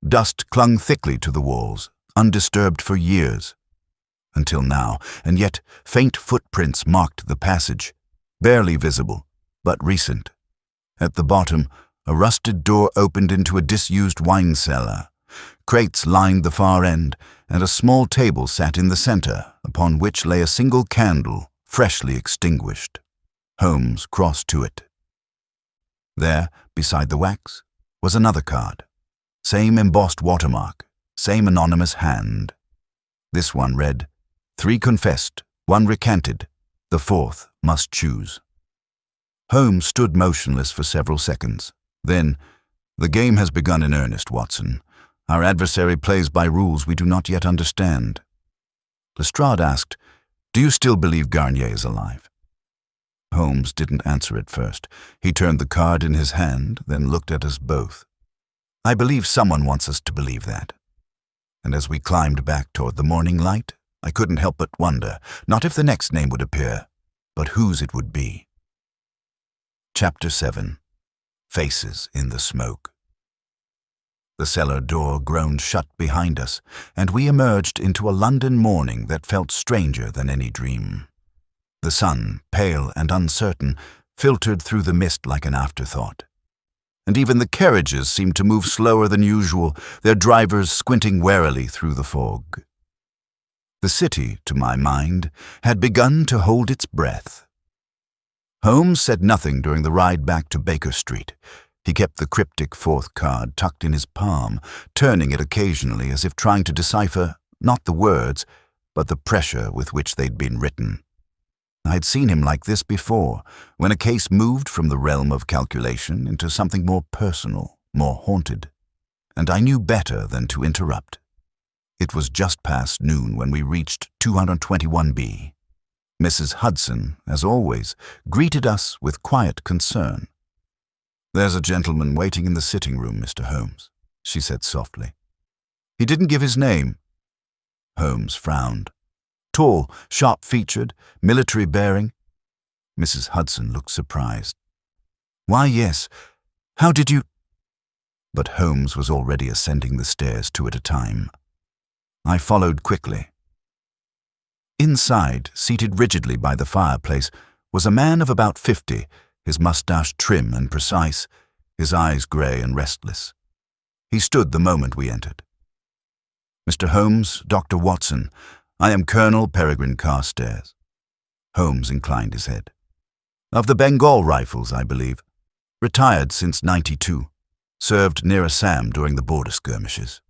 Dust clung thickly to the walls, undisturbed for years. Until now, and yet faint footprints marked the passage, barely visible, but recent. At the bottom, a rusted door opened into a disused wine cellar. Crates lined the far end, and a small table sat in the center, upon which lay a single candle, freshly extinguished. Holmes crossed to it. There, beside the wax, was another card. Same embossed watermark, same anonymous hand. This one read, 3 confessed, 1 recanted, the 4th must choose. Holmes stood motionless for several seconds. Then, the game has begun in earnest, Watson. Our adversary plays by rules we do not yet understand. Lestrade asked, do you still believe Garnier is alive? Holmes didn't answer at first. He turned the card in his hand, then looked at us both. I believe someone wants us to believe that. And as we climbed back toward the morning light, I couldn't help but wonder, not if the next name would appear, but whose it would be. Chapter 7. Faces in the Smoke. The cellar door groaned shut behind us, and we emerged into a London morning that felt stranger than any dream. The sun, pale and uncertain, filtered through the mist like an afterthought. And even the carriages seemed to move slower than usual, their drivers squinting warily through the fog. The city, to my mind, had begun to hold its breath. Holmes said nothing during the ride back to Baker Street. He kept the cryptic 4th card tucked in his palm, turning it occasionally as if trying to decipher not the words, but the pressure with which they'd been written. I'd seen him like this before, when a case moved from the realm of calculation into something more personal, more haunted. And I knew better than to interrupt. It was just past noon when we reached 221B. Mrs. Hudson, as always, greeted us with quiet concern. There's a gentleman waiting in the sitting room, Mr. Holmes, she said softly. He didn't give his name. Holmes frowned. Tall, sharp-featured, military bearing. Mrs. Hudson looked surprised. Why, yes. How did you... But Holmes was already ascending the stairs 2 at a time. I followed quickly. Inside, seated rigidly by the fireplace, was a man of about 50, his mustache trim and precise, his eyes grey and restless. He stood the moment we entered. Mr. Holmes, Dr. Watson, I am Colonel Peregrine Carstairs. Holmes inclined his head. Of the Bengal Rifles, I believe. Retired since '92. Served near Assam during the border skirmishes.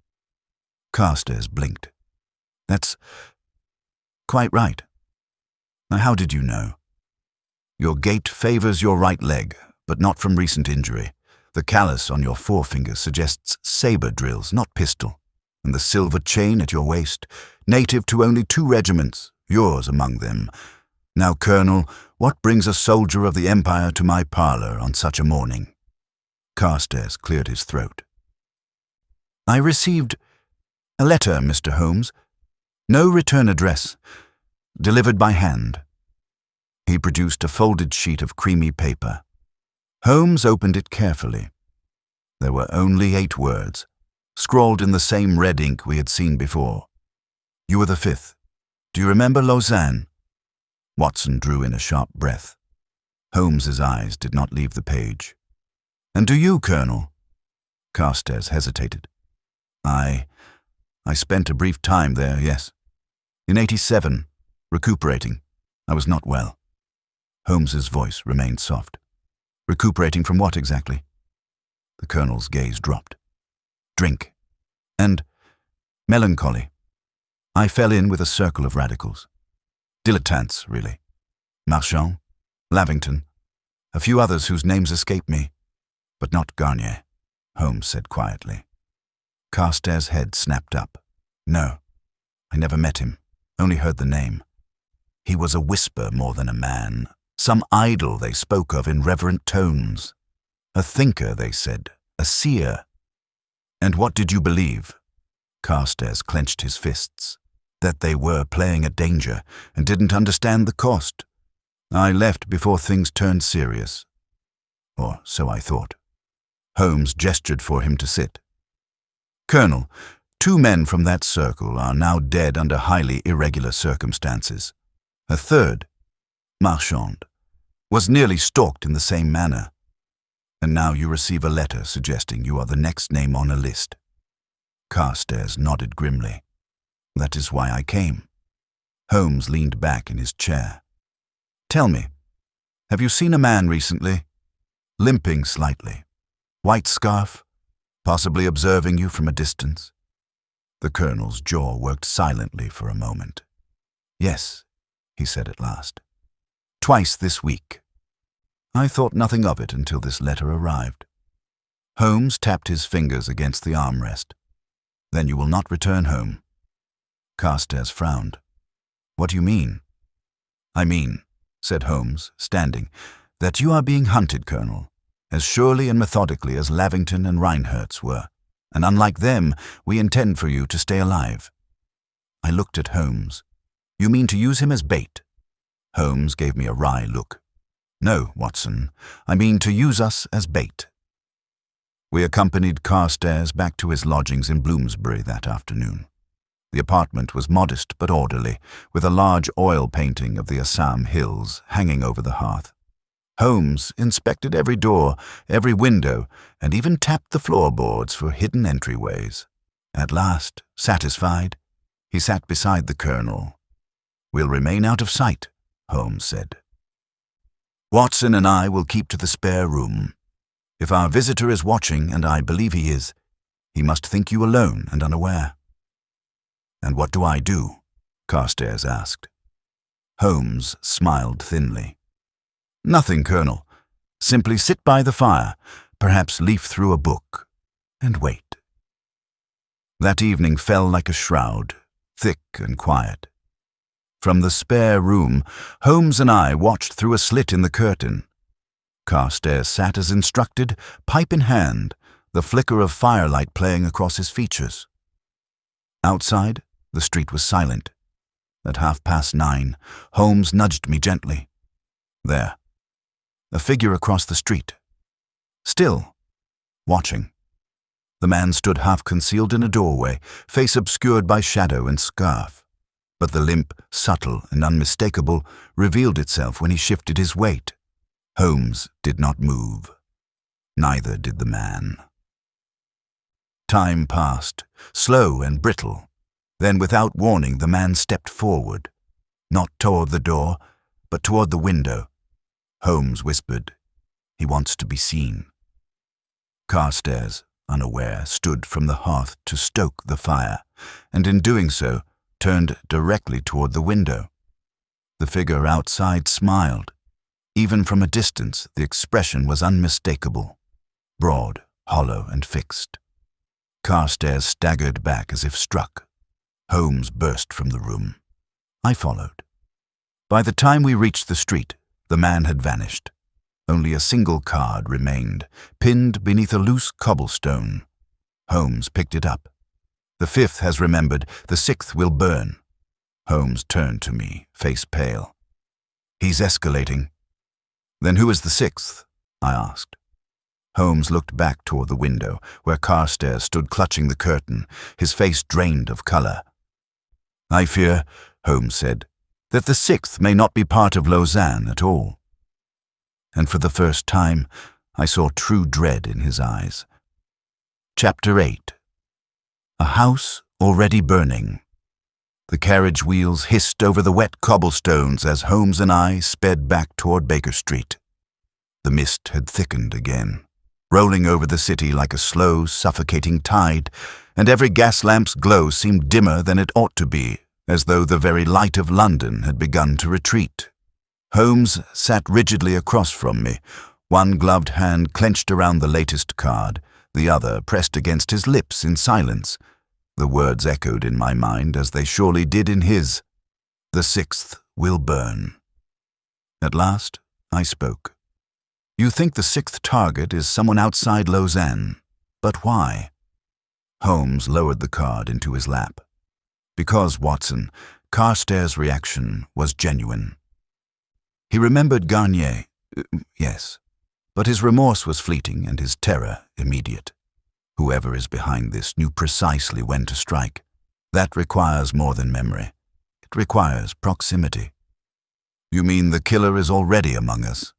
Carstairs blinked. That's quite right. Now, how did you know? Your gait favors your right leg, but not from recent injury. The callus on your forefinger suggests saber drills, not pistol. And the silver chain at your waist, native to only 2 regiments, yours among them. Now, Colonel, what brings a soldier of the Empire to my parlor on such a morning? Carstairs cleared his throat. I received a letter, Mr. Holmes. No return address. Delivered by hand. He produced a folded sheet of creamy paper. Holmes opened it carefully. There were only 8 words. scrawled in the same red ink we had seen before. You were the fifth. Do you remember Lausanne? Watson drew in a sharp breath. Holmes's eyes did not leave the page. And do you, Colonel? Carstairs hesitated. I spent a brief time there, yes. In 87, recuperating. I was not well. Holmes's voice remained soft. Recuperating from what exactly? The Colonel's gaze dropped. Drink. And melancholy. I fell in with a circle of radicals. Dilettantes, really. Marchand, Lavington, a few others whose names escape me, but not Garnier, Holmes said quietly. Carstairs' head snapped up. No, I never met him, only heard the name. He was a whisper more than a man, some idol they spoke of in reverent tones. A thinker, they said, a seer. And what did you believe? Carstairs clenched his fists. That they were playing a danger and didn't understand the cost. I left before things turned serious. Or so I thought. Holmes gestured for him to sit. Colonel, 2 men from that circle are now dead under highly irregular circumstances. A third, Marchand, was nearly stalked in the same manner. And now you receive a letter suggesting you are the next name on a list. Carstairs nodded grimly. That is why I came. Holmes leaned back in his chair. Tell me, have you seen a man recently? Limping slightly. White scarf, possibly observing you from a distance. The Colonel's jaw worked silently for a moment. Yes, he said at last. Twice this week. I thought nothing of it until this letter arrived. Holmes tapped his fingers against the armrest. Then you will not return home. Carstairs frowned. What do you mean? I mean, said Holmes, standing, that you are being hunted, Colonel, as surely and methodically as Lavington and Reinhardt's were, and unlike them, we intend for you to stay alive. I looked at Holmes. You mean to use him as bait? Holmes gave me a wry look. No, Watson, I mean to use us as bait. We accompanied Carstairs back to his lodgings in Bloomsbury that afternoon. The apartment was modest but orderly, with a large oil painting of the Assam hills hanging over the hearth. Holmes inspected every door, every window, and even tapped the floorboards for hidden entryways. At last, satisfied, he sat beside the Colonel. We'll remain out of sight, Holmes said. Watson and I will keep to the spare room. If our visitor is watching, and I believe he is, he must think you alone and unaware. And what do I do? Carstairs asked. Holmes smiled thinly. Nothing, Colonel. Simply sit by the fire, perhaps leaf through a book, and wait. That evening fell like a shroud, thick and quiet. From the spare room, Holmes and I watched through a slit in the curtain. Carstairs sat as instructed, pipe in hand, the flicker of firelight playing across his features. Outside, the street was silent. At 9:30, Holmes nudged me gently. There. A figure across the street. Still. Watching. The man stood half-concealed in a doorway, face obscured by shadow and scarf. But the limp, subtle and unmistakable, revealed itself when he shifted his weight. Holmes did not move. Neither did the man. Time passed, slow and brittle. Then, without warning, the man stepped forward, not toward the door, but toward the window. Holmes whispered, "He wants to be seen." Carstairs, unaware, stood from the hearth to stoke the fire, and in doing so, turned directly toward the window. The figure outside smiled. Even from a distance, the expression was unmistakable, broad, hollow, and fixed. Carstairs staggered back as if struck. Holmes burst from the room. I followed. By the time we reached the street, the man had vanished. Only a single card remained, pinned beneath a loose cobblestone. Holmes picked it up. "The 5th has remembered, the 6th will burn." Holmes turned to me, face pale. "He's escalating." "Then who is the 6th?" I asked. Holmes looked back toward the window, where Carstairs stood clutching the curtain, his face drained of color. "I fear," Holmes said, "that the 6th may not be part of Lausanne at all." And for the first time, I saw true dread in his eyes. Chapter 8. A house already burning. The carriage wheels hissed over the wet cobblestones as Holmes and I sped back toward Baker Street. The mist had thickened again, rolling over the city like a slow, suffocating tide, and every gas lamp's glow seemed dimmer than it ought to be, as though the very light of London had begun to retreat. Holmes sat rigidly across from me, one gloved hand clenched around the latest card, the other pressed against his lips in silence. The words echoed in my mind as they surely did in his. "The 6th will burn." At last, I spoke. "You think the 6th target is someone outside Lausanne, but why?" Holmes lowered the card into his lap. "Because, Watson, Carstairs' reaction was genuine. He remembered Garnier, yes, but his remorse was fleeting and his terror immediate. Whoever is behind this knew precisely when to strike. That requires more than memory. It requires proximity." "You mean the killer is already among us?"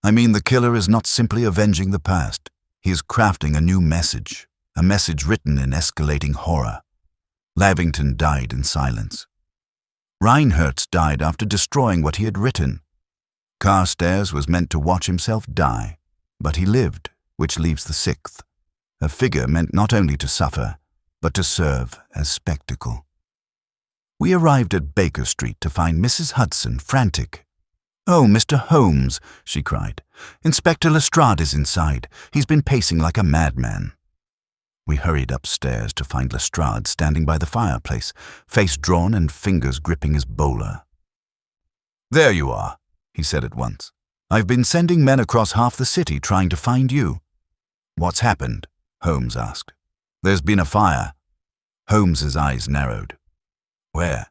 "I mean the killer is not simply avenging the past. He is crafting a new message, a message written in escalating horror. Lavington died in silence. Reinherz died after destroying what he had written. Carstairs was meant to watch himself die, but he lived, which leaves the 6th, a figure meant not only to suffer, but to serve as spectacle." We arrived at Baker Street to find Mrs. Hudson frantic. "Oh, Mr. Holmes," she cried, "Inspector Lestrade is inside. He's been pacing like a madman." We hurried upstairs to find Lestrade standing by the fireplace, face drawn and fingers gripping his bowler. "There you are," he said at once. "I've been sending men across half the city trying to find you." "What's happened?" Holmes asked. "There's been a fire." Holmes's eyes narrowed. "Where?"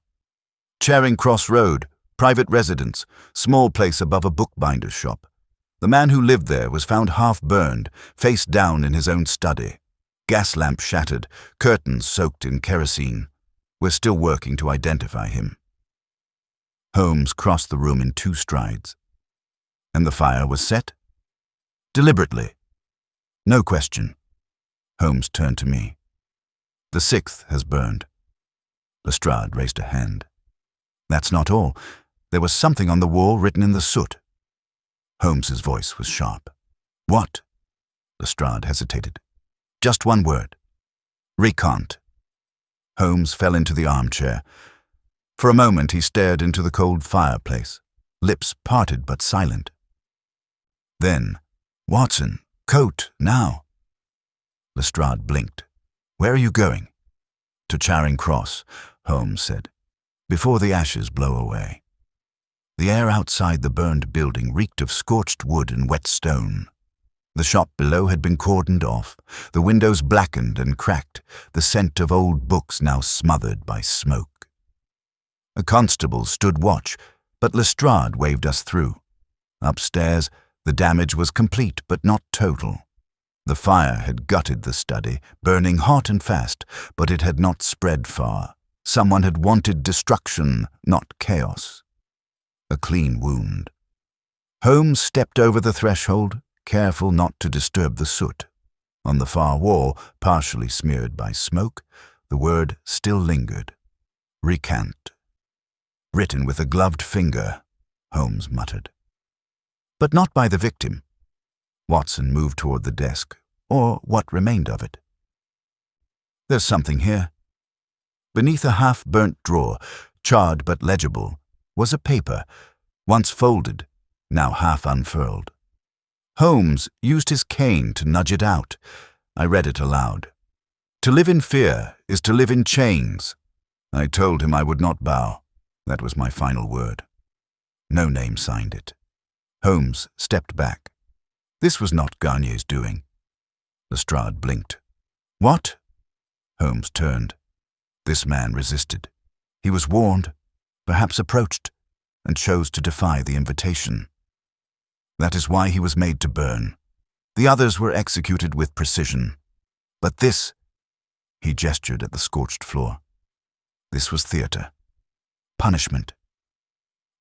"Charing Cross Road, private residence, small place above a bookbinder's shop. The man who lived there was found half burned, face down in his own study. Gas lamp shattered, curtains soaked in kerosene. We're still working to identify him." Holmes crossed the room in 2 strides. "And the fire was set?" "Deliberately." "No question." Holmes turned to me. "The 6th has burned." Lestrade raised a hand. "That's not all. There was something on the wall written in the soot." Holmes's voice was sharp. "What?" Lestrade hesitated. "Just one word. Recant." Holmes fell into the armchair. For a moment he stared into the cold fireplace, lips parted but silent. Then, "Watson, coat, now." Lestrade blinked. "Where are you going?" "To Charing Cross," Holmes said, "before the ashes blow away." The air outside the burned building reeked of scorched wood and wet stone. The shop below had been cordoned off, the windows blackened and cracked, the scent of old books now smothered by smoke. A constable stood watch, but Lestrade waved us through. Upstairs, the damage was complete but not total. The fire had gutted the study, burning hot and fast, but it had not spread far. Someone had wanted destruction, not chaos. A clean wound. Holmes stepped over the threshold, careful not to disturb the soot. On the far wall, partially smeared by smoke, the word still lingered. "Recant." "Written with a gloved finger," Holmes muttered. "But not by the victim." Watson moved toward the desk, or what remained of it. "There's something here." Beneath a half-burnt drawer, charred but legible, was a paper, once folded, now half unfurled. Holmes used his cane to nudge it out. I read it aloud. "To live in fear is to live in chains." I told him I would not bow. That was my final word. No name signed it. Holmes stepped back. This was not Garnier's doing. Lestrade blinked. "What?" Holmes turned. This man resisted. He was warned, perhaps approached, and chose to defy the invitation. That is why he was made to burn. The others were executed with precision. But this, he gestured at the scorched floor. This was theater. Punishment.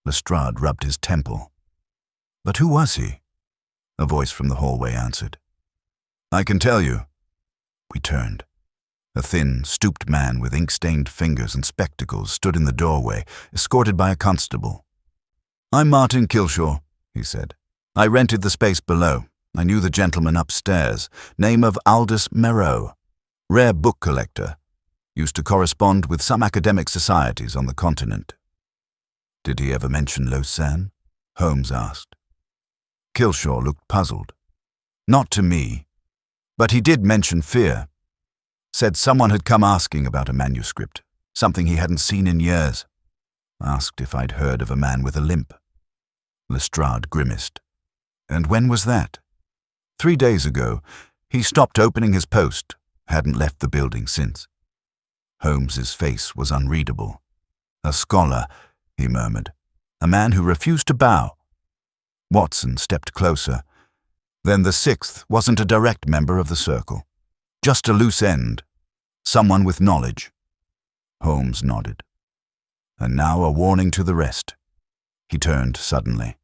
Lestrade rubbed his temple. But who was he? A voice from the hallway answered. I can tell you. We turned. A thin, stooped man with ink-stained fingers and spectacles stood in the doorway, escorted by a constable. I'm Martin Kilshaw, he said. I rented the space below. I knew the gentleman upstairs. Name of Aldous Merrow. Rare book collector. Used to correspond with some academic societies on the continent. Did he ever mention Lausanne? Holmes asked. Kilshaw looked puzzled. Not to me. But he did mention fear. Said someone had come asking about a manuscript, something he hadn't seen in years. Asked if I'd heard of a man with a limp. Lestrade grimaced. And when was that? 3 days ago. He stopped opening his post, hadn't left the building since. Holmes's face was unreadable. A scholar, he murmured. A man who refused to bow. Watson stepped closer. Then the 6th wasn't a direct member of the circle. Just a loose end. Someone with knowledge. Holmes nodded. And now a warning to the rest. He turned suddenly.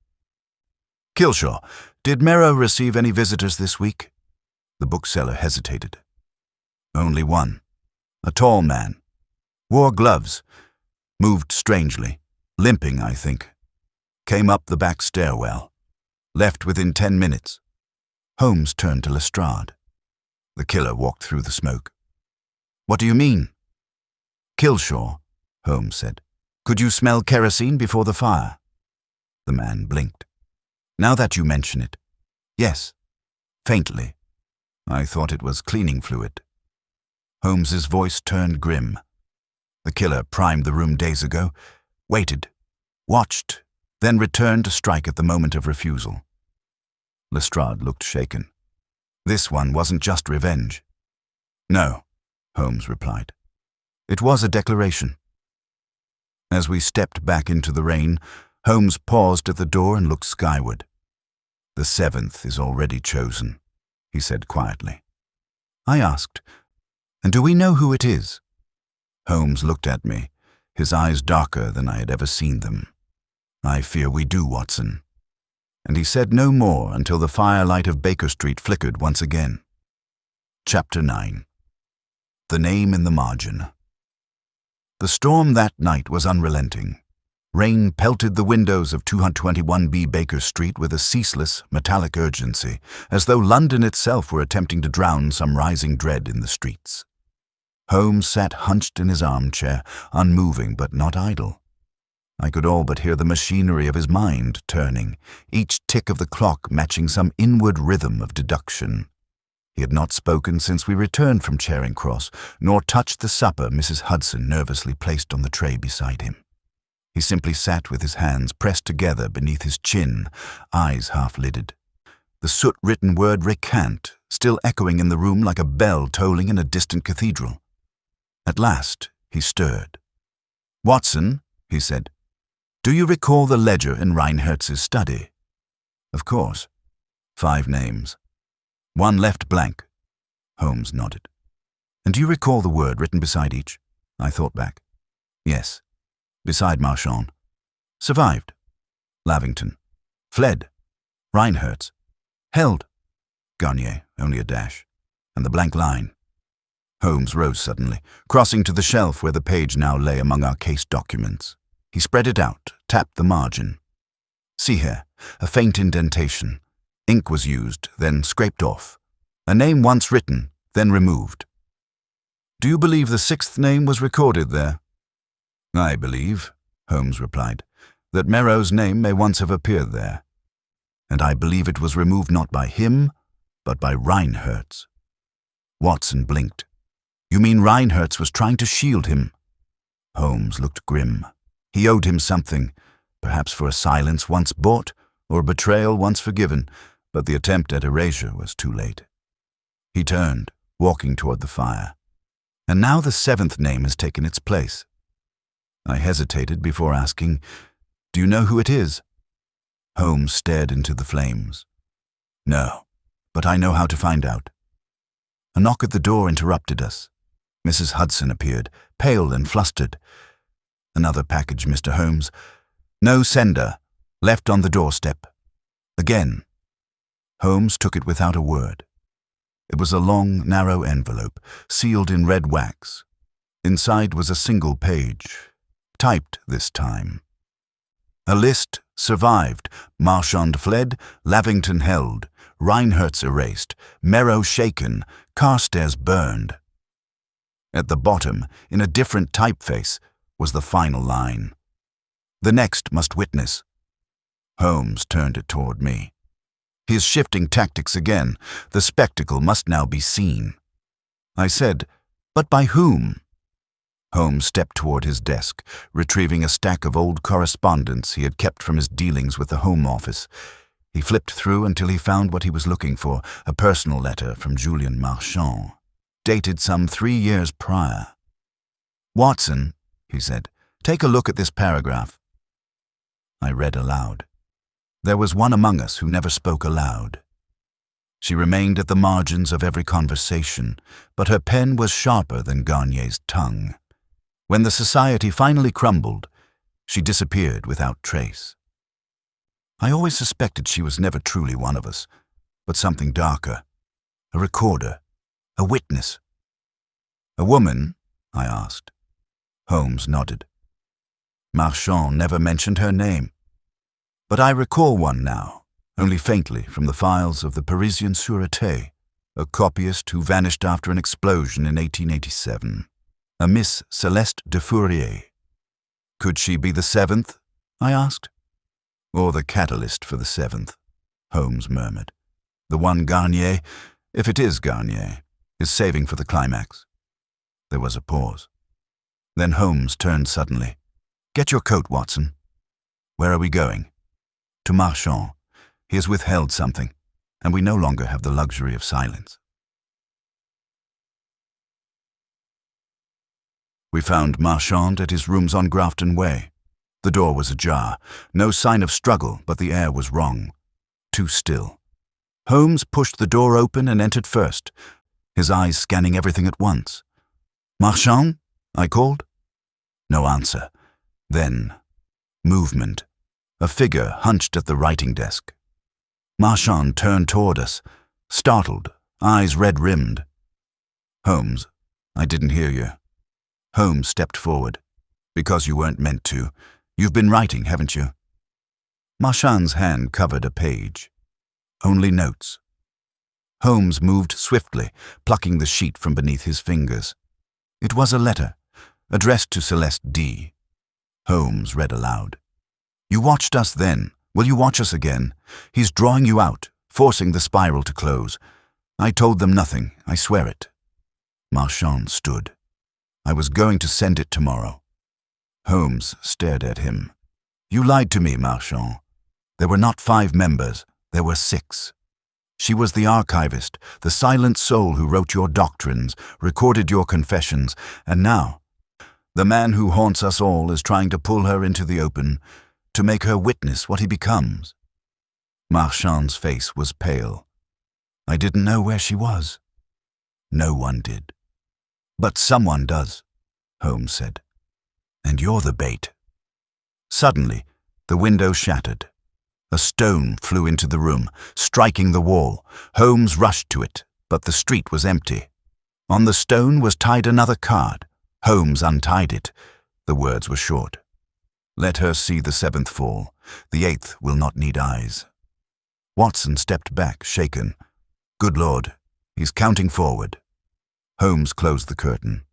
Kilshaw, did Merrow receive any visitors this week? The bookseller hesitated. Only one. A tall man. Wore gloves. Moved strangely. Limping, I think. Came up the back stairwell. Left within 10 minutes. Holmes turned to Lestrade. The killer walked through the smoke. What do you mean? Kilshaw, Holmes said. Could you smell kerosene before the fire? The man blinked. Now that you mention it. Yes. Faintly. I thought it was cleaning fluid. Holmes's voice turned grim. The killer primed the room days ago, waited, watched, then returned to strike at the moment of refusal. Lestrade looked shaken. This one wasn't just revenge. No, Holmes replied. It was a declaration. As we stepped back into the rain, Holmes paused at the door and looked skyward. The 7th is already chosen, he said quietly. I asked, and do we know who it is? Holmes looked at me, his eyes darker than I had ever seen them. I fear we do, Watson. And he said no more until the firelight of Baker Street flickered once again. Chapter 9. The name in the margin. The storm that night was unrelenting. Rain pelted the windows of 221B Baker Street with a ceaseless, metallic urgency, as though London itself were attempting to drown some rising dread in the streets. Holmes sat hunched in his armchair, unmoving but not idle. I could all but hear the machinery of his mind turning, each tick of the clock matching some inward rhythm of deduction. He had not spoken since we returned from Charing Cross, nor touched the supper Mrs. Hudson nervously placed on the tray beside him. He simply sat with his hands pressed together beneath his chin, eyes half-lidded. The soot-written word recant still echoing in the room like a bell tolling in a distant cathedral. At last he stirred. Watson, he said, do you recall the ledger in Reinhardt's study? Of course. 5 names. 1 left blank. Holmes nodded. And do you recall the word written beside each? I thought back. Yes. Beside Marchand. Survived. Lavington. Fled. Reinhardt's. Held. Garnier, only a dash. And the blank line. Holmes rose suddenly, crossing to the shelf where the page now lay among our case documents. He spread it out, tapped the margin. See here, a faint indentation. Ink was used, then scraped off. A name once written, then removed. Do you believe the 6th name was recorded there? I believe, Holmes replied, that Merrow's name may once have appeared there. And I believe it was removed not by him, but by Reinhardt's. Watson blinked. You mean Reinhardt's was trying to shield him? Holmes looked grim. He owed him something, perhaps for a silence once bought, or a betrayal once forgiven, but the attempt at erasure was too late. He turned, walking toward the fire. And now the 7th name has taken its place. I hesitated before asking, do you know who it is? Holmes stared into the flames. No. but I know how to find out." A knock at the door interrupted us. Mrs. Hudson appeared, pale and flustered. "Another package, Mr. Holmes. No sender. Left on the doorstep." Again. Holmes took it without a word. It was a long, narrow envelope, sealed in red wax. Inside was a single page, typed this time. A list survived. Marchand fled, Lavington held, Reinhertz erased, Merrow shaken, Carstairs burned. At the bottom, in a different typeface, was the final line. "The next must witness." Holmes turned it toward me. He is shifting tactics again. The spectacle must now be seen. I said, "But by whom?" Holmes stepped toward his desk, retrieving a stack of old correspondence he had kept from his dealings with the Home Office. He flipped through until he found what he was looking for, a personal letter from Julian Marchand, dated some 3 years prior. "Watson," he said, "take a look at this paragraph." I read aloud. There was one among us who never spoke aloud. She remained at the margins of every conversation, but her pen was sharper than Garnier's tongue. When the society finally crumbled, she disappeared without trace. I always suspected she was never truly one of us, but something darker. A recorder. A witness. "A woman?" I asked. Holmes nodded. Marchand never mentioned her name. But I recall one now, only faintly from the files of the Parisian Sûreté, a copyist who vanished after an explosion in 1887. A Miss Celeste de Fourier. "Could she be the 7th?" I asked. "Or the catalyst for the 7th, Holmes murmured. "The one Garnier, if it is Garnier, is saving for the climax." There was a pause. Then Holmes turned suddenly. "Get your coat, Watson." "Where are we going?" "To Marchand. He has withheld something, and we no longer have the luxury of silence." We found Marchand at his rooms on Grafton Way. The door was ajar. No sign of struggle, but the air was wrong. Too still. Holmes pushed the door open and entered first, his eyes scanning everything at once. "Marchand?" I called. No answer. Then, movement. A figure hunched at the writing desk. Marchand turned toward us, startled, eyes red-rimmed. "Holmes, I didn't hear you." Holmes stepped forward. "Because you weren't meant to. You've been writing, haven't you?" Marchand's hand covered a page. "Only notes." Holmes moved swiftly, plucking the sheet from beneath his fingers. It was a letter, addressed to Celeste D. Holmes read aloud. "You watched us then. Will you watch us again? He's drawing you out, forcing the spiral to close. I told them nothing, I swear it." Marchand stood. "I was going to send it tomorrow." Holmes stared at him. "You lied to me, Marchand. There were not 5 members, there were 6. She was the archivist, the silent soul who wrote your doctrines, recorded your confessions, and now, the man who haunts us all is trying to pull her into the open, to make her witness what he becomes." Marchand's face was pale. "I didn't know where she was." No one did. "But someone does," Holmes said. "And you're the bait." Suddenly, the window shattered. A stone flew into the room, striking the wall. Holmes rushed to it, but the street was empty. On the stone was tied another card. Holmes untied it. The words were short. "Let her see the 7th fall. The 8th will not need eyes." Watson stepped back, shaken. "Good Lord, he's counting forward." Holmes closed the curtain.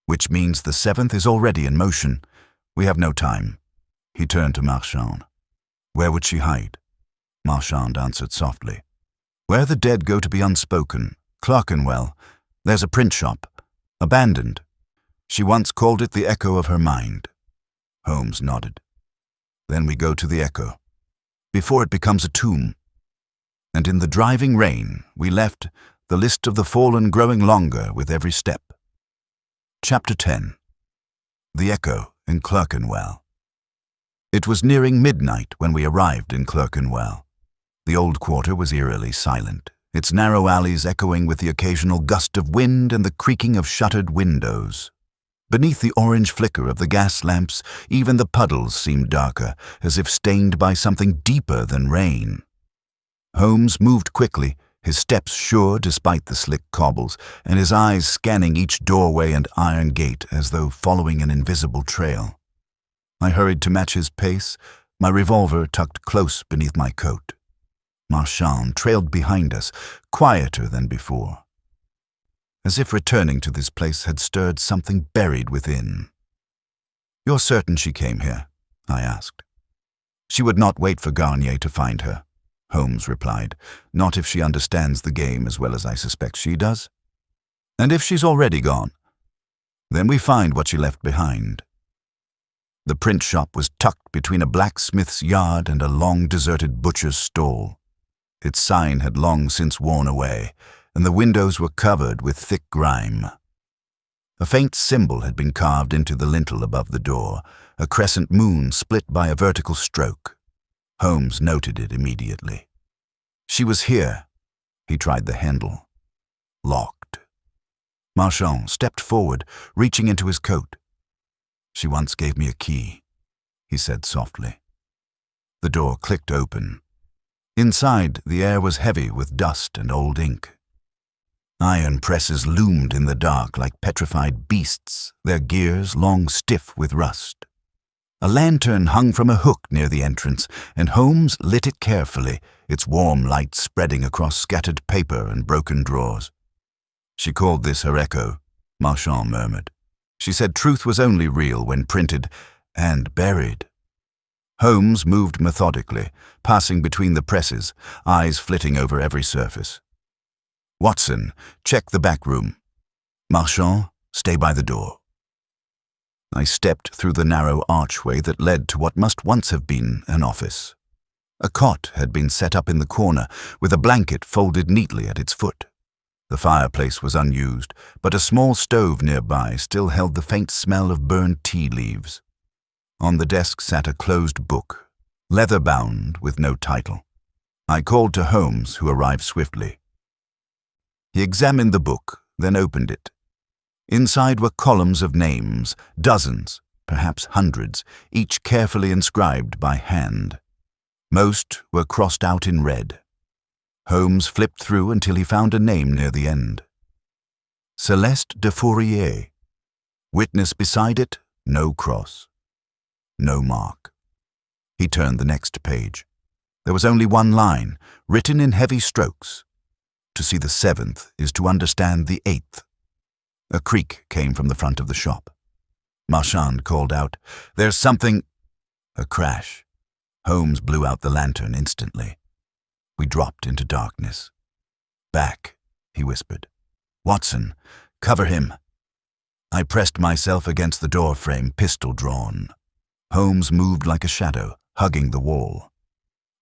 "Which means the 7th is already in motion. We have no time." He turned to Marchand. "Where would she hide?" Marchand answered softly. "Where the dead go to be unspoken. Clerkenwell. There's a print shop. Abandoned. She once called it the echo of her mind." Holmes nodded. "Then we go to the echo, before it becomes a tomb." And in the driving rain, we left, the list of the fallen growing longer with every step. Chapter 10. The Echo in Clerkenwell. It was nearing midnight when we arrived in Clerkenwell. The old quarter was eerily silent, its narrow alleys echoing with the occasional gust of wind and the creaking of shuttered windows. Beneath the orange flicker of the gas lamps, even the puddles seemed darker, as if stained by something deeper than rain. Holmes moved quickly, his steps sure despite the slick cobbles, and his eyes scanning each doorway and iron gate as though following an invisible trail. I hurried to match his pace, my revolver tucked close beneath my coat. Marchand trailed behind us, quieter than before. As if returning to this place had stirred something buried within. "You're certain she came here?" I asked. "She would not wait for Garnier to find her," Holmes replied. "Not if she understands the game as well as I suspect she does. And if she's already gone, then we find what she left behind." The print shop was tucked between a blacksmith's yard and a long deserted butcher's stall. Its sign had long since worn away, and the windows were covered with thick grime. A faint symbol had been carved into the lintel above the door, a crescent moon split by a vertical stroke. Holmes noted it immediately. "She was here." He tried the handle. Locked. Marchand stepped forward, reaching into his coat. "She once gave me a key," he said softly. The door clicked open. Inside, the air was heavy with dust and old ink. Iron presses loomed in the dark like petrified beasts, their gears long stiff with rust. A lantern hung from a hook near the entrance, and Holmes lit it carefully, its warm light spreading across scattered paper and broken drawers. "She called this her echo," Marchand murmured. "She said truth was only real when printed and buried." Holmes moved methodically, passing between the presses, eyes flitting over every surface. "Watson, check the back room. Marchand, stay by the door." I stepped through the narrow archway that led to what must once have been an office. A cot had been set up in the corner, with a blanket folded neatly at its foot. The fireplace was unused, but a small stove nearby still held the faint smell of burned tea leaves. On the desk sat a closed book, leather-bound with no title. I called to Holmes, who arrived swiftly. He examined the book, then opened it. Inside were columns of names, dozens, perhaps hundreds, each carefully inscribed by hand. Most were crossed out in red. Holmes flipped through until he found a name near the end. Celeste de Fourier. Witness beside it, no cross. No mark. He turned the next page. There was only one line, written in heavy strokes. To see the 7th is to understand the 8th. A creak came from the front of the shop. Marchand called out, "There's something—" A crash. Holmes blew out the lantern instantly. We dropped into darkness. "Back," he whispered. "Watson, cover him." I pressed myself against the door frame, pistol drawn. Holmes moved like a shadow, hugging the wall.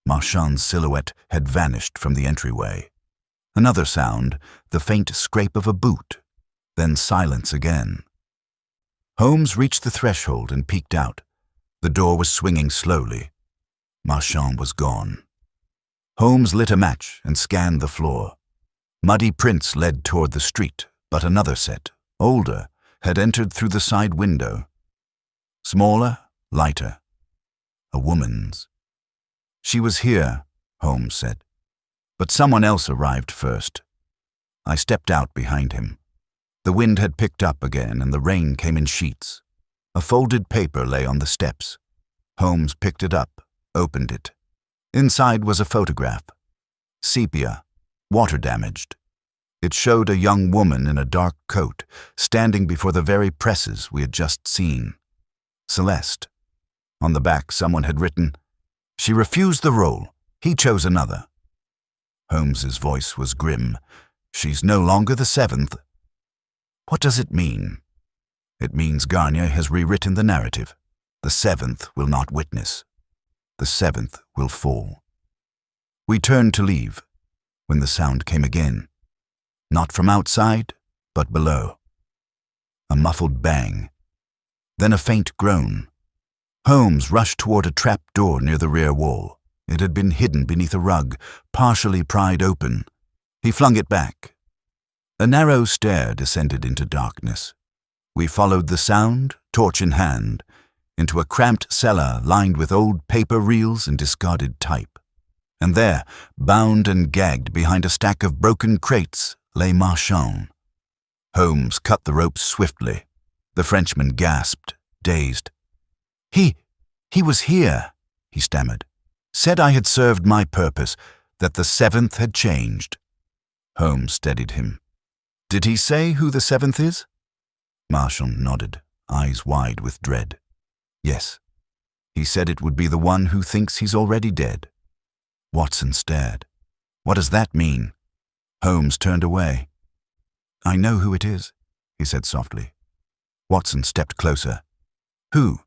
Marchand's silhouette had vanished from the entryway. Another sound, the faint scrape of a boot, then silence again. Holmes reached the threshold and peeked out. The door was swinging slowly. Marchand was gone. Holmes lit a match and scanned the floor. Muddy prints led toward the street, but another set, older, had entered through the side window. Smaller, lighter. A woman's. "She was here," Holmes said. "But someone else arrived first." I stepped out behind him. The wind had picked up again and the rain came in sheets. A folded paper lay on the steps. Holmes picked it up, opened it. Inside was a photograph. Sepia, water-damaged. It showed a young woman in a dark coat, standing before the very presses we had just seen. Celeste. On the back, someone had written, "She refused the role. He chose another." Holmes's voice was grim. "She's no longer the 7th. What does it mean?" "It means Garnier has rewritten the narrative. The 7th will not witness. The 7th will fall." We turned to leave, when the sound came again. Not from outside, but below. A muffled bang. Then a faint groan. Holmes rushed toward a trap door near the rear wall. It had been hidden beneath a rug, partially pried open. He flung it back. A narrow stair descended into darkness. We followed the sound, torch in hand, into a cramped cellar lined with old paper reels and discarded type. And there, bound and gagged behind a stack of broken crates, lay Marchand. Holmes cut the ropes swiftly. The Frenchman gasped, dazed. He was here, he stammered. Said I had served my purpose, that the seventh had changed. Holmes steadied him. Did he say who the seventh is? Marchand nodded, eyes wide with dread. Yes. He said it would be the one who thinks he's already dead. Watson stared. What does that mean? Holmes turned away. I know who it is, he said softly. Watson stepped closer. Who?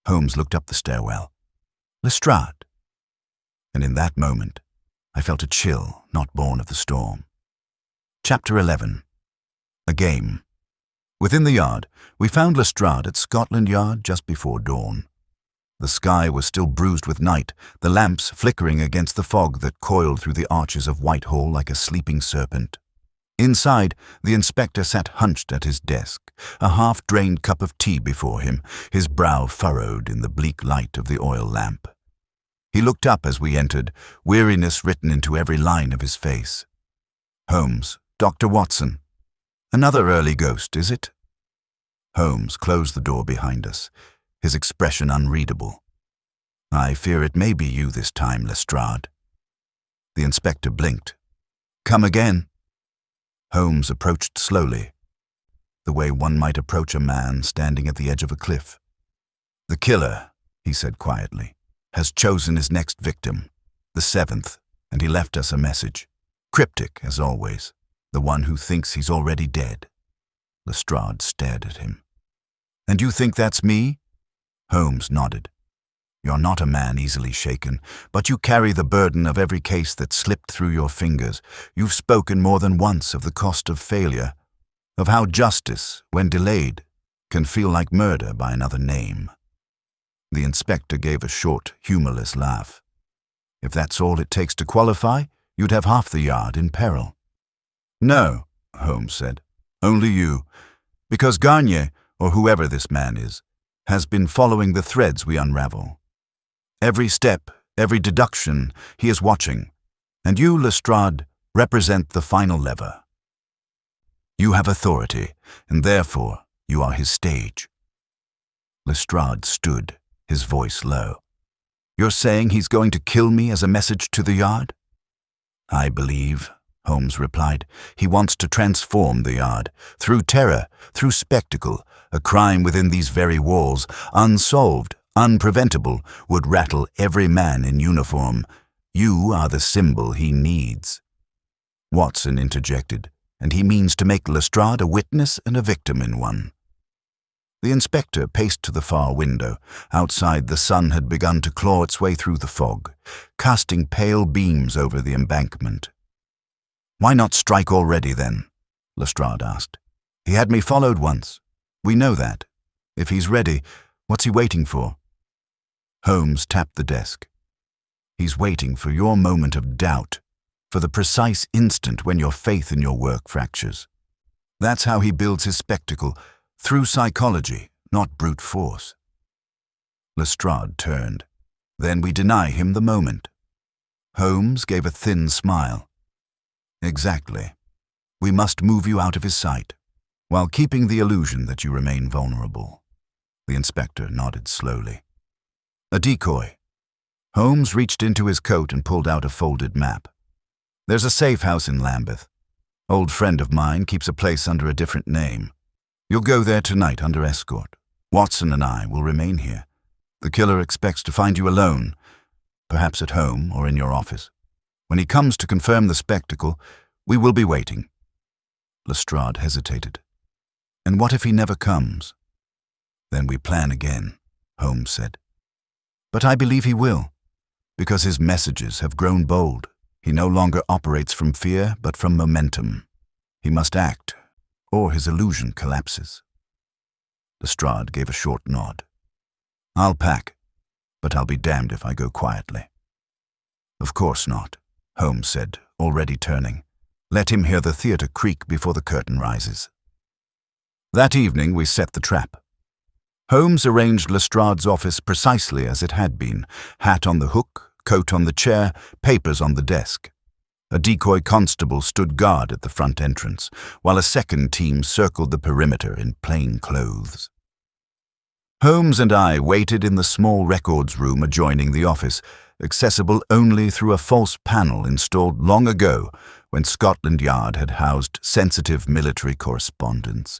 Holmes looked up the stairwell. Lestrade. And in that moment, I felt a chill not born of the storm. Chapter 11. A game. Within the yard, we found Lestrade at Scotland Yard just before dawn. The sky was still bruised with night, the lamps flickering against the fog that coiled through the arches of Whitehall like a sleeping serpent. Inside, the inspector sat hunched at his desk, a half-drained cup of tea before him, his brow furrowed in the bleak light of the oil lamp. He looked up as we entered, weariness written into every line of his face. Holmes, Dr. Watson. Another early ghost, is it? Holmes closed the door behind us, his expression unreadable. I fear it may be you this time, Lestrade. The inspector blinked. Come again. Holmes approached slowly, the way one might approach a man standing at the edge of a cliff. The killer, he said quietly, has chosen his next victim, the seventh, and he left us a message. Cryptic, as always, the one who thinks he's already dead. Lestrade stared at him. And you think that's me? Holmes nodded. You're not a man easily shaken, but you carry the burden of every case that slipped through your fingers. You've spoken more than once of the cost of failure, of how justice, when delayed, can feel like murder by another name. The inspector gave a short, humorless laugh. If that's all it takes to qualify, you'd have half the yard in peril. No, Holmes said, only you, because Garnier, or whoever this man is, has been following the threads we unravel. Every step, every deduction, he is watching, and you, Lestrade, represent the final lever. You have authority, and therefore you are his stage. Lestrade stood, his voice low. You're saying he's going to kill me as a message to the yard? I believe, Holmes replied, he wants to transform the yard. Through terror, through spectacle, a crime within these very walls, unsolved, unpreventable, would rattle every man in uniform. You are the symbol he needs. Watson interjected, and he means to make Lestrade a witness and a victim in one. The inspector paced to the far window. Outside, the sun had begun to claw its way through the fog, casting pale beams over the embankment. Why not strike already, then? Lestrade asked. He had me followed once. We know that. If he's ready, what's he waiting for? Holmes tapped the desk. He's waiting for your moment of doubt, for the precise instant when your faith in your work fractures. That's how he builds his spectacle, through psychology, not brute force. Lestrade turned. Then we deny him the moment. Holmes gave a thin smile. Exactly. We must move you out of his sight, while keeping the illusion that you remain vulnerable. The inspector nodded slowly. A decoy. Holmes reached into his coat and pulled out a folded map. There's a safe house in Lambeth. Old friend of mine keeps a place under a different name. You'll go there tonight under escort. Watson and I will remain here. The killer expects to find you alone, perhaps at home or in your office. When he comes to confirm the spectacle, we will be waiting. Lestrade hesitated. And what if he never comes? Then we plan again, Holmes said. But I believe he will, because his messages have grown bold. He no longer operates from fear, but from momentum. He must act, or his illusion collapses. Lestrade gave a short nod. I'll pack, but I'll be damned if I go quietly. Of course not, Holmes said, already turning. Let him hear the theatre creak before the curtain rises. That evening we set the trap. Holmes arranged Lestrade's office precisely as it had been, hat on the hook, coat on the chair, papers on the desk. A decoy constable stood guard at the front entrance, while a second team circled the perimeter in plain clothes. Holmes and I waited in the small records room adjoining the office, accessible only through a false panel installed long ago when Scotland Yard had housed sensitive military correspondence.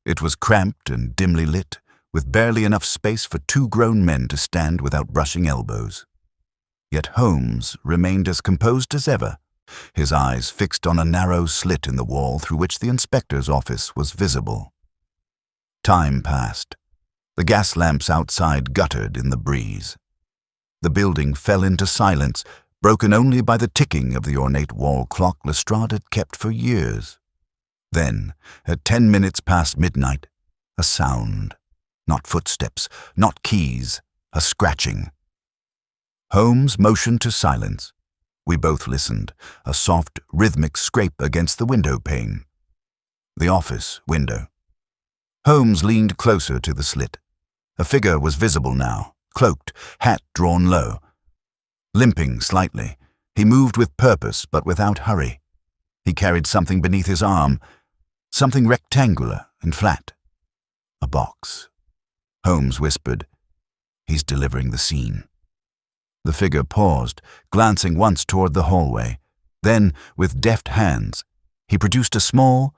It was cramped and dimly lit, with barely enough space for two grown men to stand without brushing elbows. Yet Holmes remained as composed as ever, his eyes fixed on a narrow slit in the wall through which the inspector's office was visible. Time passed. The gas lamps outside guttered in the breeze. The building fell into silence, broken only by the ticking of the ornate wall clock Lestrade had kept for years. Then, at 10 minutes past midnight, a sound. Not footsteps, not keys, a scratching. Holmes motioned to silence. We both listened, a soft, rhythmic scrape against the window pane. The office window. Holmes leaned closer to the slit. A figure was visible now, cloaked, hat drawn low. Limping slightly, he moved with purpose but without hurry. He carried something beneath his arm, something rectangular and flat. A box. Holmes whispered, "He's delivering the scene." The figure paused, glancing once toward the hallway. Then, with deft hands, he produced a small,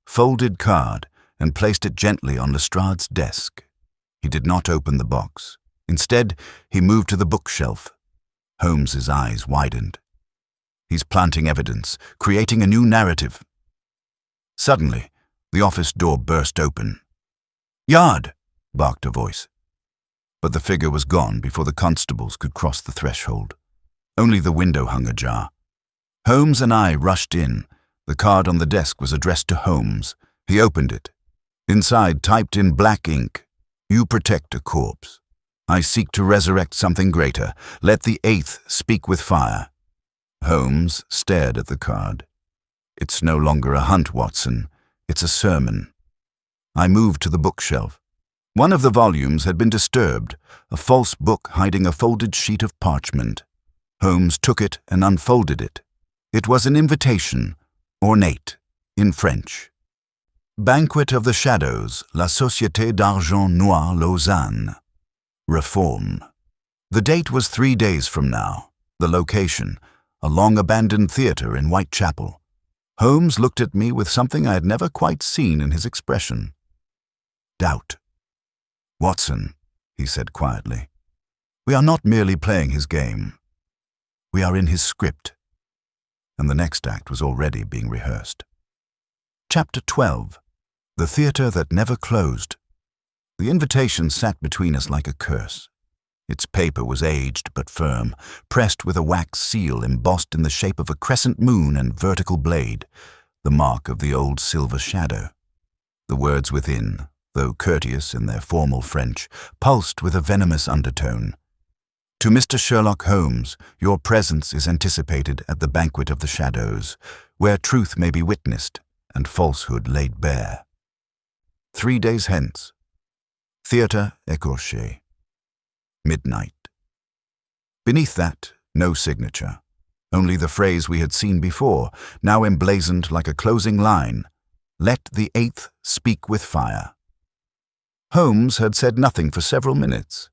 folded card and placed it gently on Lestrade's desk. He did not open the box. Instead, he moved to the bookshelf. Holmes's eyes widened. He's planting evidence, creating a new narrative. Suddenly, the office door burst open. "Yard!" barked a voice. But the figure was gone before the constables could cross the threshold. Only the window hung ajar. Holmes and I rushed in. The card on the desk was addressed to Holmes. He opened it. Inside, typed in black ink, "You protect a corpse. I seek to resurrect something greater. Let the eighth speak with fire." Holmes stared at the card. "It's no longer a hunt, Watson. It's a sermon." I moved to the bookshelf. One of the volumes had been disturbed, a false book hiding a folded sheet of parchment. Holmes took it and unfolded it. It was an invitation, ornate, in French. Banquet of the Shadows, La Société d'Argent Noir, Lausanne. Reform. The date was 3 days from now. The location, a long-abandoned theatre in Whitechapel. Holmes looked at me with something I had never quite seen in his expression. Doubt. "Watson," he said quietly, "we are not merely playing his game. We are in his script." And the next act was already being rehearsed. Chapter 12. The Theatre That Never Closed. The invitation sat between us like a curse. Its paper was aged but firm, pressed with a wax seal embossed in the shape of a crescent moon and vertical blade, the mark of the old silver shadow. The words within, though courteous in their formal French, pulsed with a venomous undertone. "To Mr. Sherlock Holmes, your presence is anticipated at the banquet of the shadows, where truth may be witnessed and falsehood laid bare. 3 days hence. Theatre Écorché. Midnight." Beneath that, no signature, only the phrase we had seen before, now emblazoned like a closing line, "Let the eighth speak with fire." Holmes had said nothing for several minutes.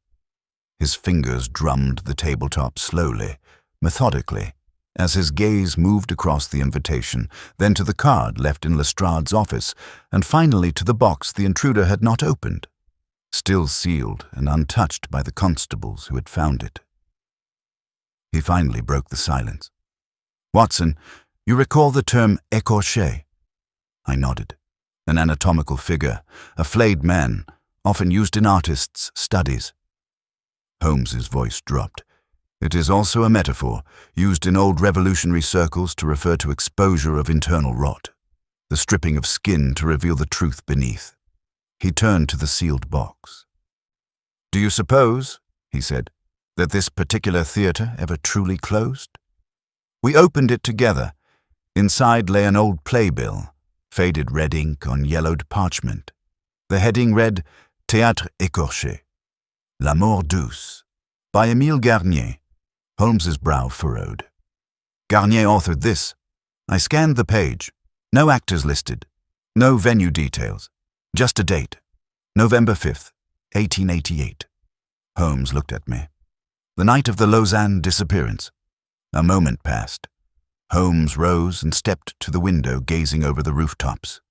His fingers drummed the tabletop slowly, methodically, as his gaze moved across the invitation, then to the card left in Lestrade's office, and finally to the box the intruder had not opened, still sealed and untouched by the constables who had found it. He finally broke the silence. "Watson, you recall the term écorché?" I nodded. An anatomical figure, a flayed man, often used in artists' studies. Holmes's voice dropped. "It is also a metaphor, used in old revolutionary circles to refer to exposure of internal rot, the stripping of skin to reveal the truth beneath." He turned to the sealed box. "Do you suppose," he said, "that this particular theatre ever truly closed? We opened it together. Inside lay an old playbill, faded red ink on yellowed parchment. The heading read, Théâtre écorché, La mort douce, by Émile Garnier. Holmes's brow furrowed. Garnier authored this. I scanned the page. No actors listed. No venue details. Just a date. November 5th, 1888. Holmes looked at me. The night of the Lausanne disappearance. A moment passed. Holmes rose and stepped to the window, gazing over the rooftops.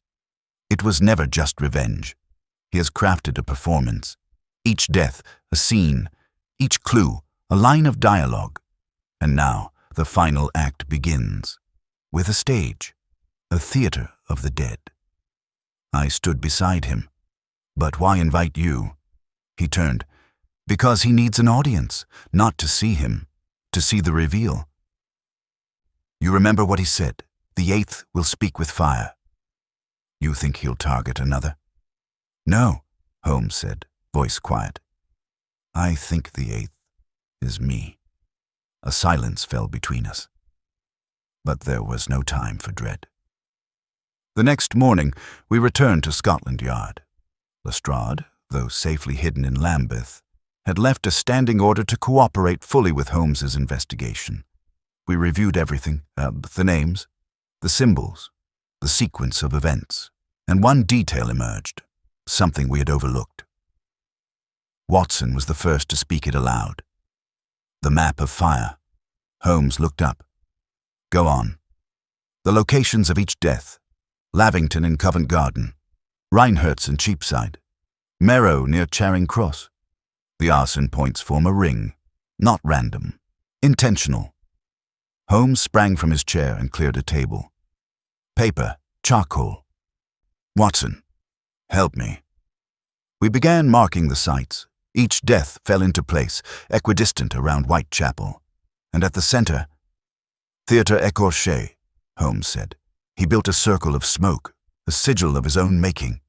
It was never just revenge. He has crafted a performance. Each death, a scene. Each clue, a line of dialogue. And now the final act begins. With a stage. A theater of the dead. I stood beside him. But why invite you? He turned. Because he needs an audience, not to see him, to see the reveal. You remember what he said, the eighth will speak with fire. You think he'll target another? No, Holmes said, voice quiet. I think the eighth is me. A silence fell between us. But there was no time for dread. The next morning, we returned to Scotland Yard. Lestrade, though safely hidden in Lambeth, had left a standing order to cooperate fully with Holmes's investigation. We reviewed everything, the names, the symbols, the sequence of events, and one detail emerged, something we had overlooked. Watson was the first to speak it aloud. The map of fire. Holmes looked up. Go on. The locations of each death. Lavington in Covent Garden, Reinhardt's in Cheapside, Merrow near Charing Cross. The arson points form a ring, not random, intentional. Holmes sprang from his chair and cleared a table. Paper, charcoal. Watson, help me. We began marking the sites. Each death fell into place, equidistant around Whitechapel. And at the center, Theatre Écorché, Holmes said. He built a circle of smoke, a sigil of his own making.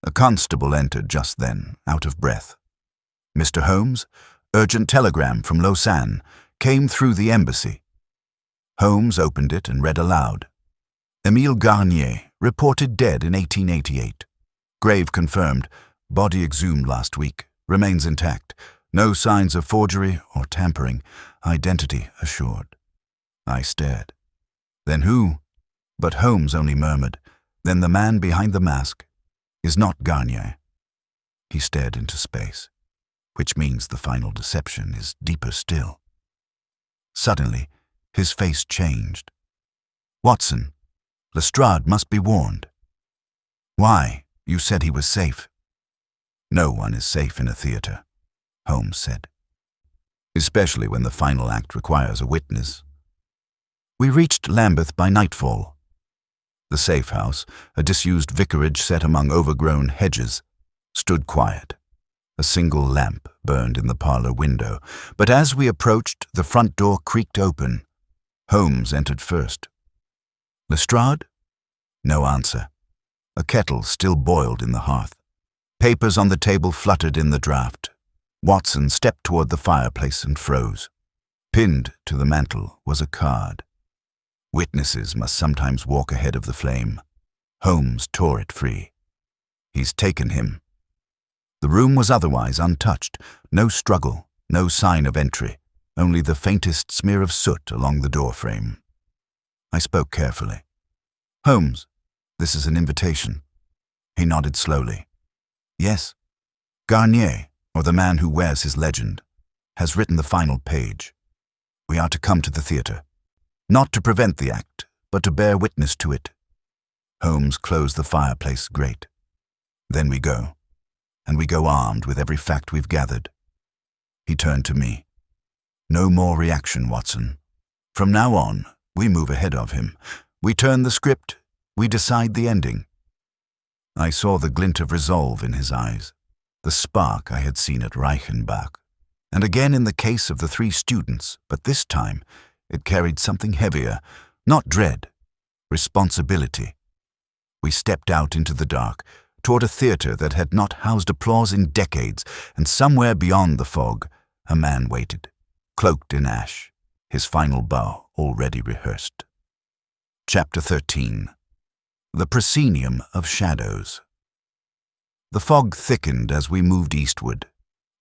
A constable entered just then, out of breath. Mr. Holmes, urgent telegram from Lausanne, came through the embassy. Holmes opened it and read aloud. Émile Garnier, reported dead in 1888. Grave confirmed, body exhumed last week, remains intact. No signs of forgery or tampering, identity assured. I stared. Then who? But Holmes only murmured, then the man behind the mask is not Garnier. He stared into space, which means the final deception is deeper still. Suddenly, his face changed. Watson, Lestrade must be warned. Why? You said he was safe. No one is safe in a theater, Holmes said. Especially when the final act requires a witness. We reached Lambeth by nightfall. The safe house, a disused vicarage set among overgrown hedges, stood quiet. A single lamp burned in the parlor window, but as we approached, the front door creaked open. Holmes entered first. Lestrade? No answer. A kettle still boiled in the hearth. Papers on the table fluttered in the draught. Watson stepped toward the fireplace and froze. Pinned to the mantel was a card. Witnesses must sometimes walk ahead of the flame. Holmes tore it free. He's taken him. The room was otherwise untouched. No struggle, no sign of entry, only the faintest smear of soot along the doorframe. I spoke carefully. Holmes, this is an invitation. He nodded slowly. Yes. Garnier, or the man who wears his legend, has written the final page. We are to come to the theater. Not to prevent the act, but to bear witness to it. Holmes closed the fireplace grate. Then we go. And we go armed with every fact we've gathered. He turned to me. No more reaction, Watson. From now on, we move ahead of him. We turn the script. We decide the ending. I saw the glint of resolve in his eyes, the spark I had seen at Reichenbach, and again in the case of the 3 students, but this time it carried something heavier, not dread, responsibility. We stepped out into the dark, toward a theater that had not housed applause in decades, and somewhere beyond the fog, a man waited, cloaked in ash, his final bow already rehearsed. Chapter 13. The Proscenium of Shadows. The fog thickened as we moved eastward.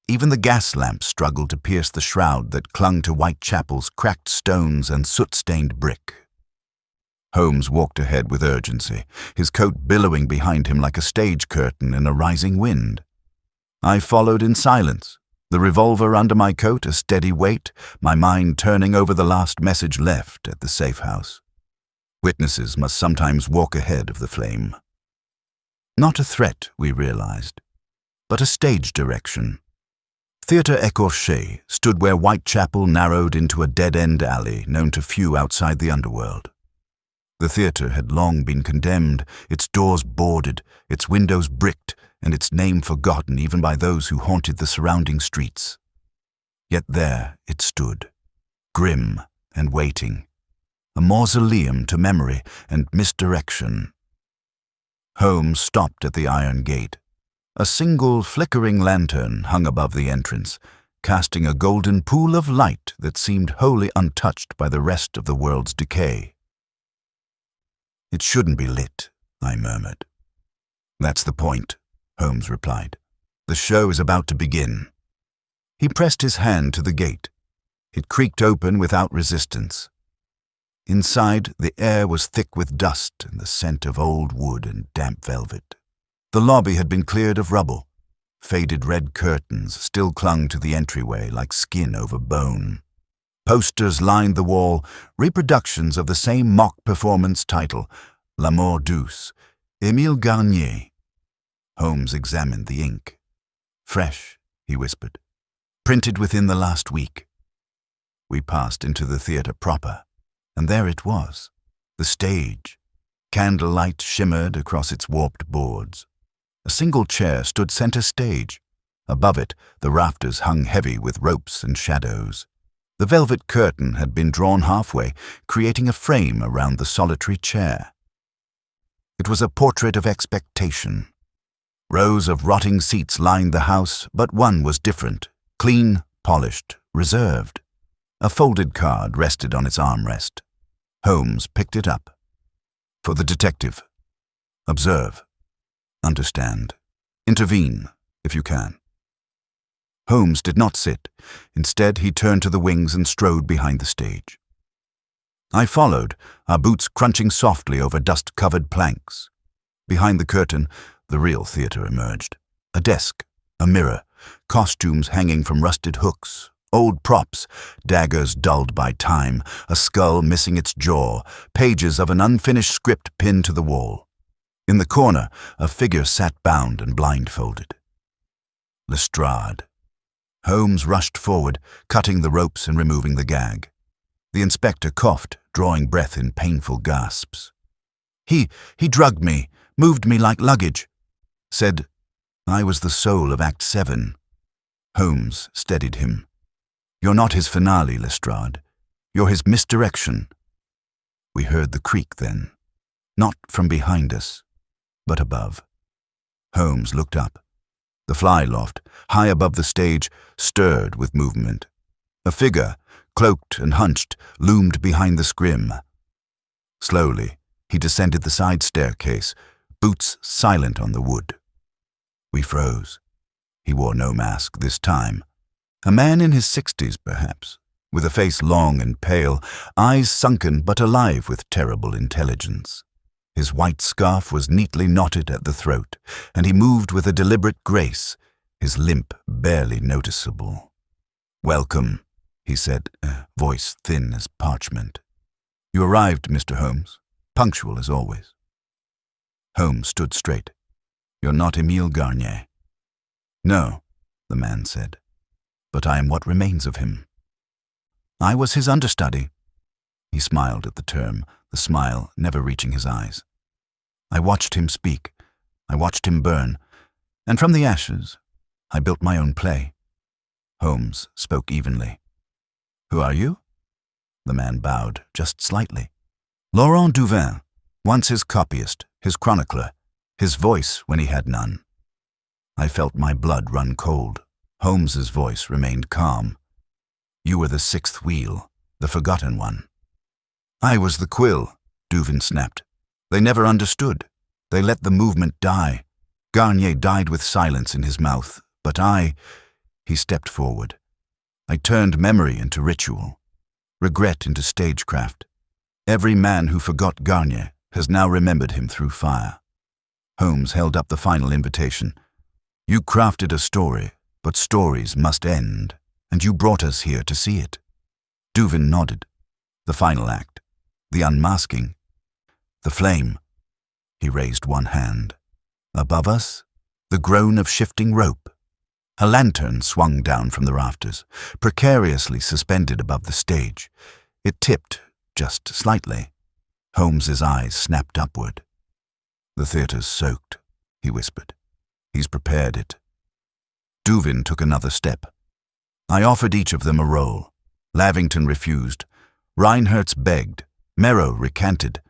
Even the gas lamps struggled to pierce the shroud that clung to Whitechapel's cracked stones and soot-stained brick. Holmes walked ahead with urgency, his coat billowing behind him like a stage curtain in a rising wind. I followed in silence, the revolver under my coat a steady weight, my mind turning over the last message left at the safe house. Witnesses must sometimes walk ahead of the flame. Not a threat, we realized, but a stage direction. Theatre Écorché stood where Whitechapel narrowed into a dead-end alley known to few outside the underworld. The theatre had long been condemned, its doors boarded, its windows bricked, and its name forgotten even by those who haunted the surrounding streets. Yet there it stood, grim and waiting, a mausoleum to memory and misdirection. Holmes stopped at the iron gate. A single flickering lantern hung above the entrance, casting a golden pool of light that seemed wholly untouched by the rest of the world's decay. "It shouldn't be lit," I murmured. "That's the point," Holmes replied. "The show is about to begin." He pressed his hand to the gate. It creaked open without resistance. Inside, the air was thick with dust and the scent of old wood and damp velvet. The lobby had been cleared of rubble. Faded red curtains still clung to the entryway like skin over bone. Posters lined the wall, reproductions of the same mock performance title, La Mort Douce, Émile Garnier. Holmes examined the ink. "Fresh," he whispered. "Printed within the last week." We passed into the theatre proper, and there it was, the stage. Candlelight shimmered across its warped boards. A single chair stood center stage. Above it, the rafters hung heavy with ropes and shadows. The velvet curtain had been drawn halfway, creating a frame around the solitary chair. It was a portrait of expectation. Rows of rotting seats lined the house, but one was different, clean, polished, reserved. A folded card rested on its armrest. Holmes picked it up. "For the detective. Observe. Understand. Intervene, if you can." Holmes did not sit. Instead, he turned to the wings and strode behind the stage. I followed, our boots crunching softly over dust-covered planks. Behind the curtain, the real theatre emerged. A desk, a mirror, costumes hanging from rusted hooks, old props, daggers dulled by time, a skull missing its jaw, pages of an unfinished script pinned to the wall. In the corner, a figure sat bound and blindfolded. Lestrade. Holmes rushed forward, cutting the ropes and removing the gag. The inspector coughed, drawing breath in painful gasps. He drugged me, moved me like luggage. Said I was the soul of Act 7. Holmes steadied him. "You're not his finale, Lestrade. You're his misdirection." We heard the creak then, not from behind us, but above. Holmes looked up. The fly loft, high above the stage, stirred with movement. A figure, cloaked and hunched, loomed behind the scrim. Slowly, he descended the side staircase, boots silent on the wood. We froze. He wore no mask this time. A man in his 60s, perhaps, with a face long and pale, eyes sunken but alive with terrible intelligence. His white scarf was neatly knotted at the throat, and he moved with a deliberate grace, his limp barely noticeable. "Welcome," he said, a voice thin as parchment. "You arrived, Mr. Holmes, punctual as always." Holmes stood straight. "You're not Émile Garnier." "No," the man said, "but I am what remains of him." "I was his understudy." He smiled at the term, the smile never reaching his eyes. "I watched him speak. I watched him burn. And from the ashes, I built my own play." Holmes spoke evenly. "Who are you?" The man bowed just slightly. "Laurent Duvin, once his copyist, his chronicler, his voice when he had none." I felt my blood run cold. Holmes's voice remained calm. "You were the sixth wheel, the forgotten one." "I was the quill," Duvin snapped. They never understood. They let the movement die. Garnier died with silence in his mouth, but he stepped forward. I turned memory into ritual, regret into stagecraft. Every man who forgot Garnier has now remembered him through fire. Holmes held up the final invitation. You crafted a story, but stories must end, and you brought us here to see it. Duvin nodded. The final act, the unmasking, the flame. He raised one hand. Above us, the groan of shifting rope. A lantern swung down from the rafters, precariously suspended above the stage. It tipped, just slightly. Holmes's eyes snapped upward. The theatre's soaked, he whispered. He's prepared it. Duvin took another step. I offered each of them a role. Lavington refused. Reinhertz begged. Merrow recanted.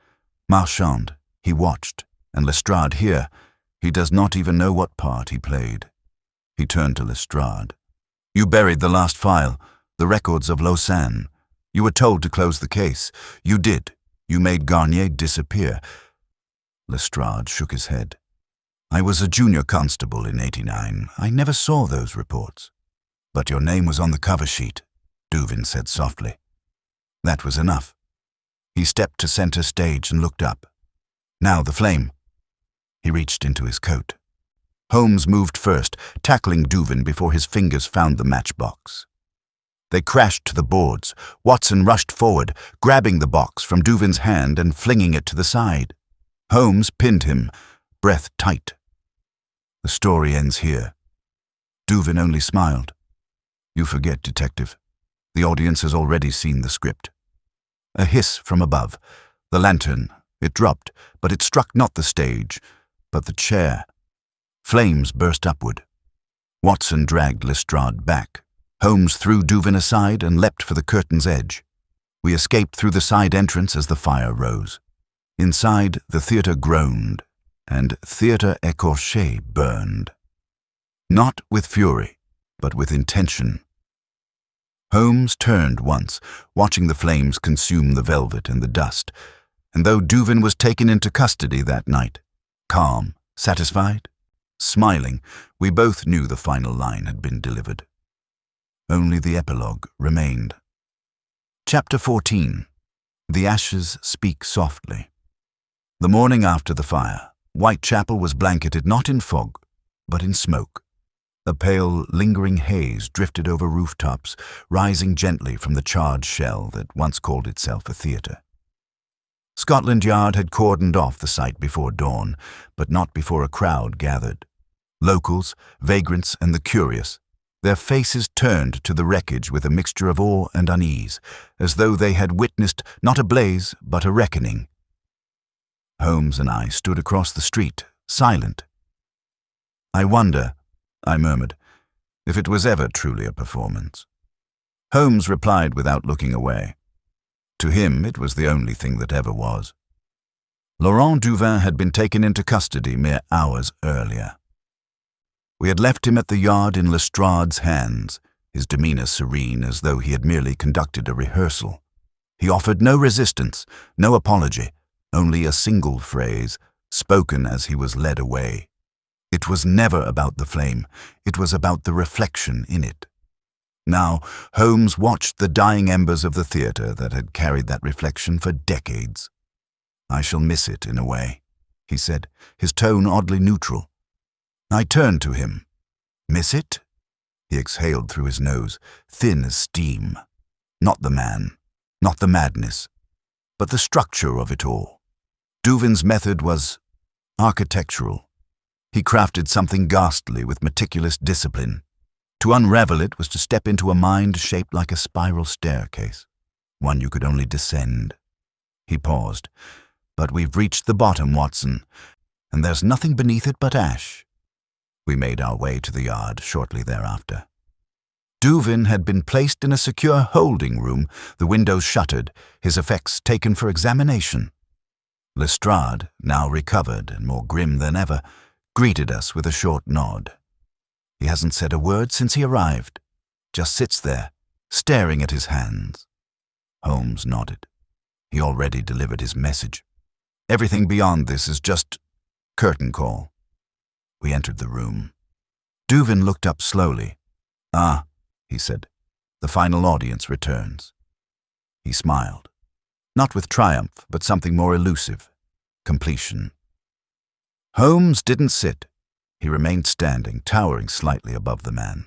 Marchand, he watched. And Lestrade here, he does not even know what part he played. He turned to Lestrade. You buried the last file, the records of Lausanne. You were told to close the case. You did. You made Garnier disappear. Lestrade shook his head. I was a junior constable in '89. I never saw those reports. But your name was on the cover sheet, Duvin said softly. That was enough. He stepped to center stage and looked up. Now the flame. He reached into his coat. Holmes moved first, tackling Duvin before his fingers found the matchbox. They crashed to the boards. Watson rushed forward, grabbing the box from Duvin's hand and flinging it to the side. Holmes pinned him, breath tight. The story ends here. Duvin only smiled. You forget, detective. The audience has already seen the script. A hiss from above. The lantern. It dropped, but it struck not the stage, but the chair. Flames burst upward. Watson dragged Lestrade back. Holmes threw Duvin aside and leapt for the curtain's edge. We escaped through the side entrance as the fire rose. Inside, the theatre groaned, and Theatre Écorché burned. Not with fury, but with intention. Holmes turned once, watching the flames consume the velvet and the dust, and though Duvin was taken into custody that night, calm, satisfied, smiling, we both knew the final line had been delivered. Only the epilogue remained. Chapter 14. The ashes speak softly. The morning after the fire, Whitechapel was blanketed not in fog, but in smoke. A pale, lingering haze drifted over rooftops, rising gently from the charred shell that once called itself a theatre. Scotland Yard had cordoned off the site before dawn, but not before a crowd gathered. Locals, vagrants, and the curious, their faces turned to the wreckage with a mixture of awe and unease, as though they had witnessed not a blaze, but a reckoning. Holmes and I stood across the street, silent. I wonder, I murmured, if it was ever truly a performance. Holmes replied without looking away. To him, it was the only thing that ever was. Laurent Duvin had been taken into custody mere hours earlier. We had left him at the yard in Lestrade's hands, his demeanor serene as though he had merely conducted a rehearsal. He offered no resistance, no apology, only a single phrase, spoken as he was led away. It was never about the flame, it was about the reflection in it. Now, Holmes watched the dying embers of the theatre that had carried that reflection for decades. I shall miss it in a way, he said, his tone oddly neutral. I turned to him. Miss it? He exhaled through his nose, thin as steam. Not the man, not the madness, but the structure of it all. Duvin's method was architectural. He crafted something ghastly with meticulous discipline. To unravel it was to step into a mind shaped like a spiral staircase, one you could only descend. He paused. But we've reached the bottom, Watson, and there's nothing beneath it but ash. We made our way to the yard shortly thereafter. Duvin had been placed in a secure holding room, the windows shuttered, his effects taken for examination. Lestrade, now recovered and more grim than ever, greeted us with a short nod. He hasn't said a word since he arrived, just sits there, staring at his hands. Holmes nodded. He already delivered his message. Everything beyond this is just curtain call." We entered the room. Duvin looked up slowly. "Ah," he said, "the final audience returns." He smiled. Not with triumph, but something more elusive. Completion. Holmes didn't sit. He remained standing, towering slightly above the man.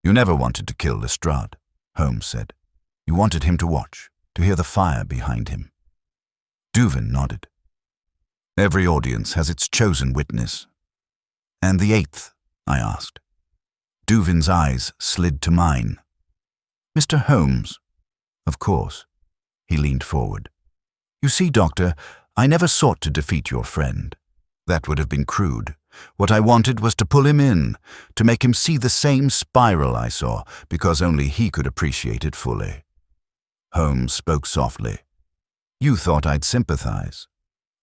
"You never wanted to kill Lestrade," Holmes said. "You wanted him to watch, to hear the fire behind him." Duvin nodded. "Every audience has its chosen witness." "And the eighth?" I asked. Duvin's eyes slid to mine. "Mr. Holmes." "Of course." He leaned forward. "You see, Doctor, I never sought to defeat your friend. That would have been crude. What I wanted was to pull him in, to make him see the same spiral I saw, because only he could appreciate it fully." Holmes spoke softly. "You thought I'd sympathize."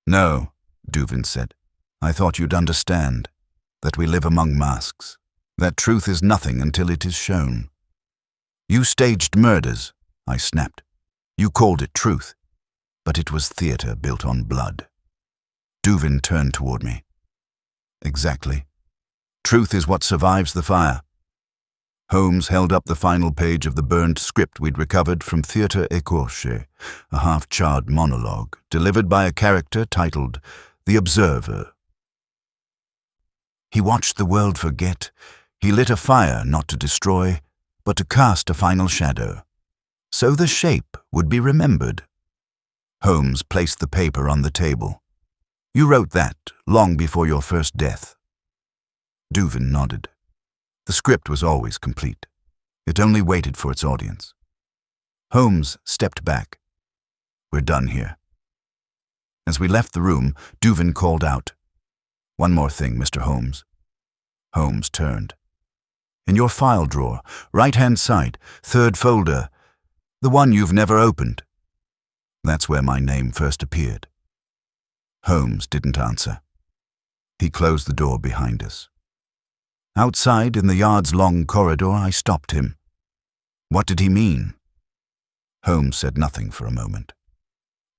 "No," Duvin said. "I thought you'd understand, that we live among masks, that truth is nothing until it is shown." "You staged murders," I snapped. "You called it truth, but it was theater built on blood." Duvin turned toward me. "Exactly. Truth is what survives the fire." Holmes held up the final page of the burned script we'd recovered from Theatre Écorché, a half-charred monologue delivered by a character titled The Observer. "He watched the world forget. He lit a fire not to destroy, but to cast a final shadow. So the shape would be remembered." Holmes placed the paper on the table. "You wrote that long before your first death." Duvin nodded. The script was always complete. It only waited for its audience. Holmes stepped back. "We're done here." As we left the room, Duvin called out, "One more thing, Mr. Holmes." Holmes turned. "In your file drawer, right-hand side, third folder, the one you've never opened." That's where my name first appeared. Holmes didn't answer. He closed the door behind us. Outside, in the yard's long corridor, I stopped him. What did he mean? Holmes said nothing for a moment.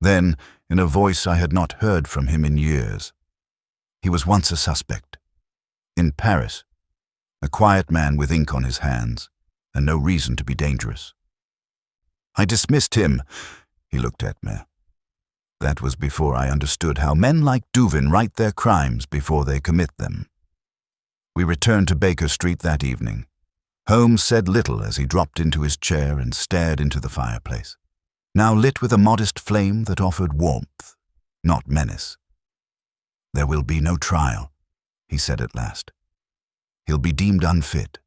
Then, in a voice I had not heard from him in years, "He was once a suspect. In Paris. A quiet man with ink on his hands, and no reason to be dangerous. I dismissed him." He looked at me. "That was before I understood how men like Duvin write their crimes before they commit them." We returned to Baker Street that evening. Holmes said little as he dropped into his chair and stared into the fireplace, now lit with a modest flame that offered warmth, not menace. "There will be no trial," he said at last. "He'll be deemed unfit.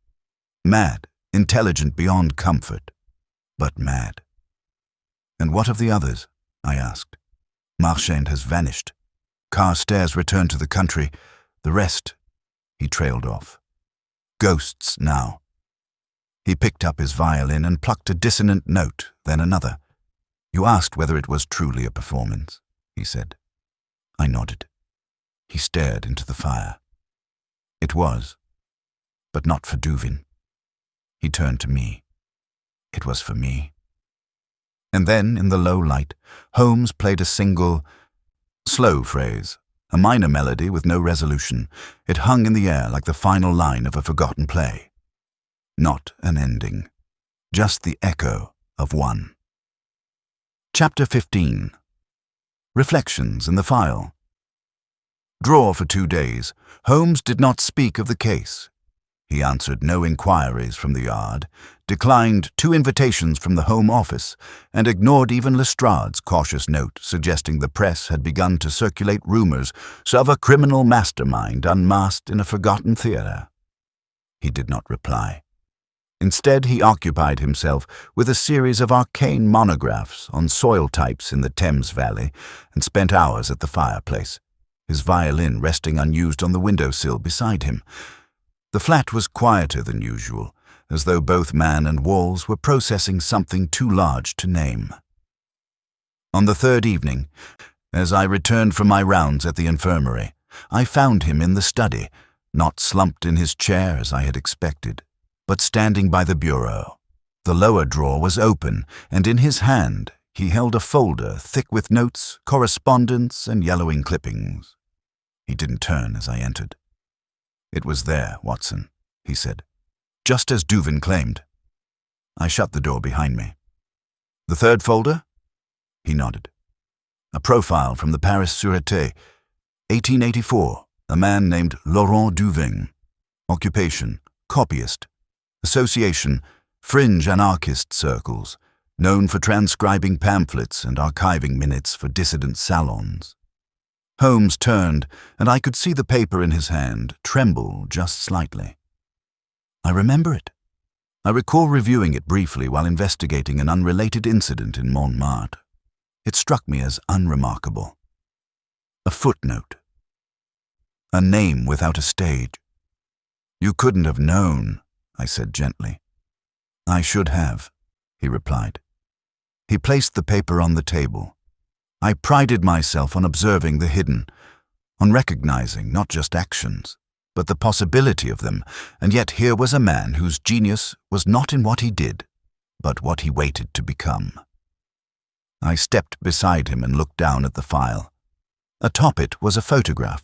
Mad, intelligent beyond comfort, but mad." "And what of the others?" I asked. "Marchand has vanished. Carstairs returned to the country. The rest," he trailed off. "Ghosts now." He picked up his violin and plucked a dissonant note, then another. "You asked whether it was truly a performance," he said. I nodded. He stared into the fire. "It was, but not for Duvin." He turned to me. "It was for me." And then, in the low light, Holmes played a single, slow phrase, a minor melody with no resolution. It hung in the air like the final line of a forgotten play. Not an ending, just the echo of one. Chapter 15. Reflections in the file. Drawer for 2 days, Holmes did not speak of the case. He answered no inquiries from the yard, declined 2 invitations from the Home Office, and ignored even Lestrade's cautious note suggesting the press had begun to circulate rumors of a criminal mastermind unmasked in a forgotten theater. He did not reply. Instead, he occupied himself with a series of arcane monographs on soil types in the Thames Valley and spent hours at the fireplace, his violin resting unused on the windowsill beside him. The flat was quieter than usual, as though both man and walls were processing something too large to name. On the 3rd evening, as I returned from my rounds at the infirmary, I found him in the study, not slumped in his chair as I had expected, but standing by the bureau. The lower drawer was open, and in his hand He held a folder thick with notes, correspondence, and yellowing clippings. He didn't turn as I entered. "It was there, Watson," he said, "just as Duvin claimed." I shut the door behind me. "The third folder?" He nodded. "A profile from the Paris Sûreté, 1884, a man named Laurent Duvin. Occupation, copyist. Association, fringe anarchist circles, known for transcribing pamphlets and archiving minutes for dissident salons." Holmes turned, and I could see the paper in his hand tremble just slightly. I remember it. I recall reviewing it briefly while investigating an unrelated incident in Montmartre. It struck me as unremarkable. A footnote. A name without a stage. "You couldn't have known," I said gently. "I should have," he replied. He placed the paper on the table. I prided myself on observing the hidden, on recognizing not just actions, but the possibility of them, and yet here was a man whose genius was not in what he did, but what he waited to become. I stepped beside him and looked down at the file. Atop it was a photograph,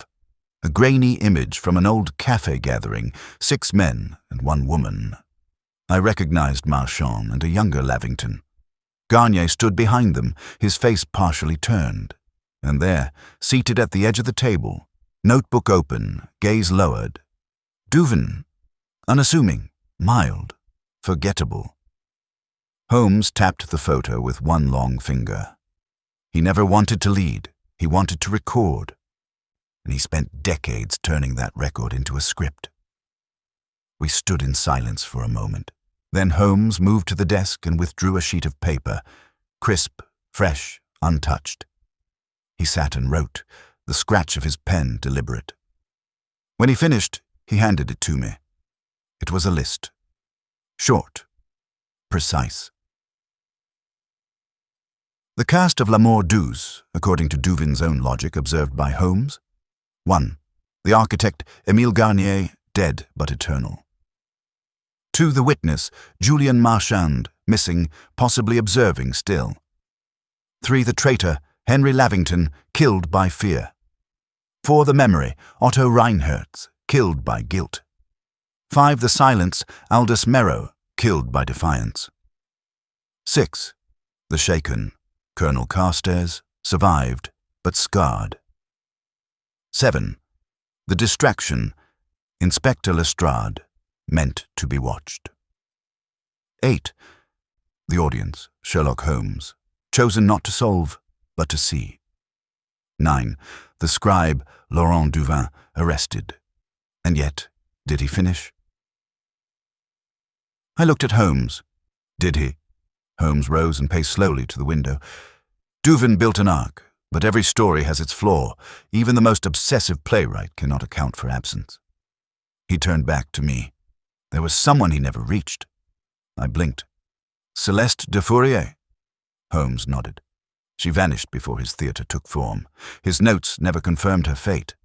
a grainy image from an old cafe gathering, 6 men and 1 woman. I recognized Marchand and a younger Lavington. Garnier stood behind them, his face partially turned. And there, seated at the edge of the table, notebook open, gaze lowered, Duvin, unassuming, mild, forgettable. Holmes tapped the photo with 1 long finger. He never wanted to lead, he wanted to record. And he spent decades turning that record into a script. We stood in silence for a moment. Then Holmes moved to the desk and withdrew a sheet of paper, crisp, fresh, untouched. He sat and wrote, the scratch of his pen deliberate. When he finished, he handed it to me. It was a list. Short, precise. The cast of La Mort Douce, according to Duvin's own logic observed by Holmes. 1. The architect, Émile Garnier, dead but eternal. 2. The witness, Julien Marchand, missing, possibly observing still. 3. The traitor, Henry Lavington, killed by fear. 4. The memory, Otto Reinherz, killed by guilt. 5. The silence, Aldous Merrow, killed by defiance. 6. The shaken, Colonel Carstairs, survived, but scarred. 7. The distraction, Inspector Lestrade, meant to be watched. 8. The audience, Sherlock Holmes, chosen not to solve, but to see. 9. The scribe, Laurent Duvin, arrested. And yet, did he finish? I looked at Holmes. Did he? Holmes rose and paced slowly to the window. Duvin built an ark, but every story has its flaw. Even the most obsessive playwright cannot account for absence. He turned back to me. There was someone he never reached. I blinked. Celeste de Fourier? Holmes nodded. She vanished before his theatre took form. His notes never confirmed her fate.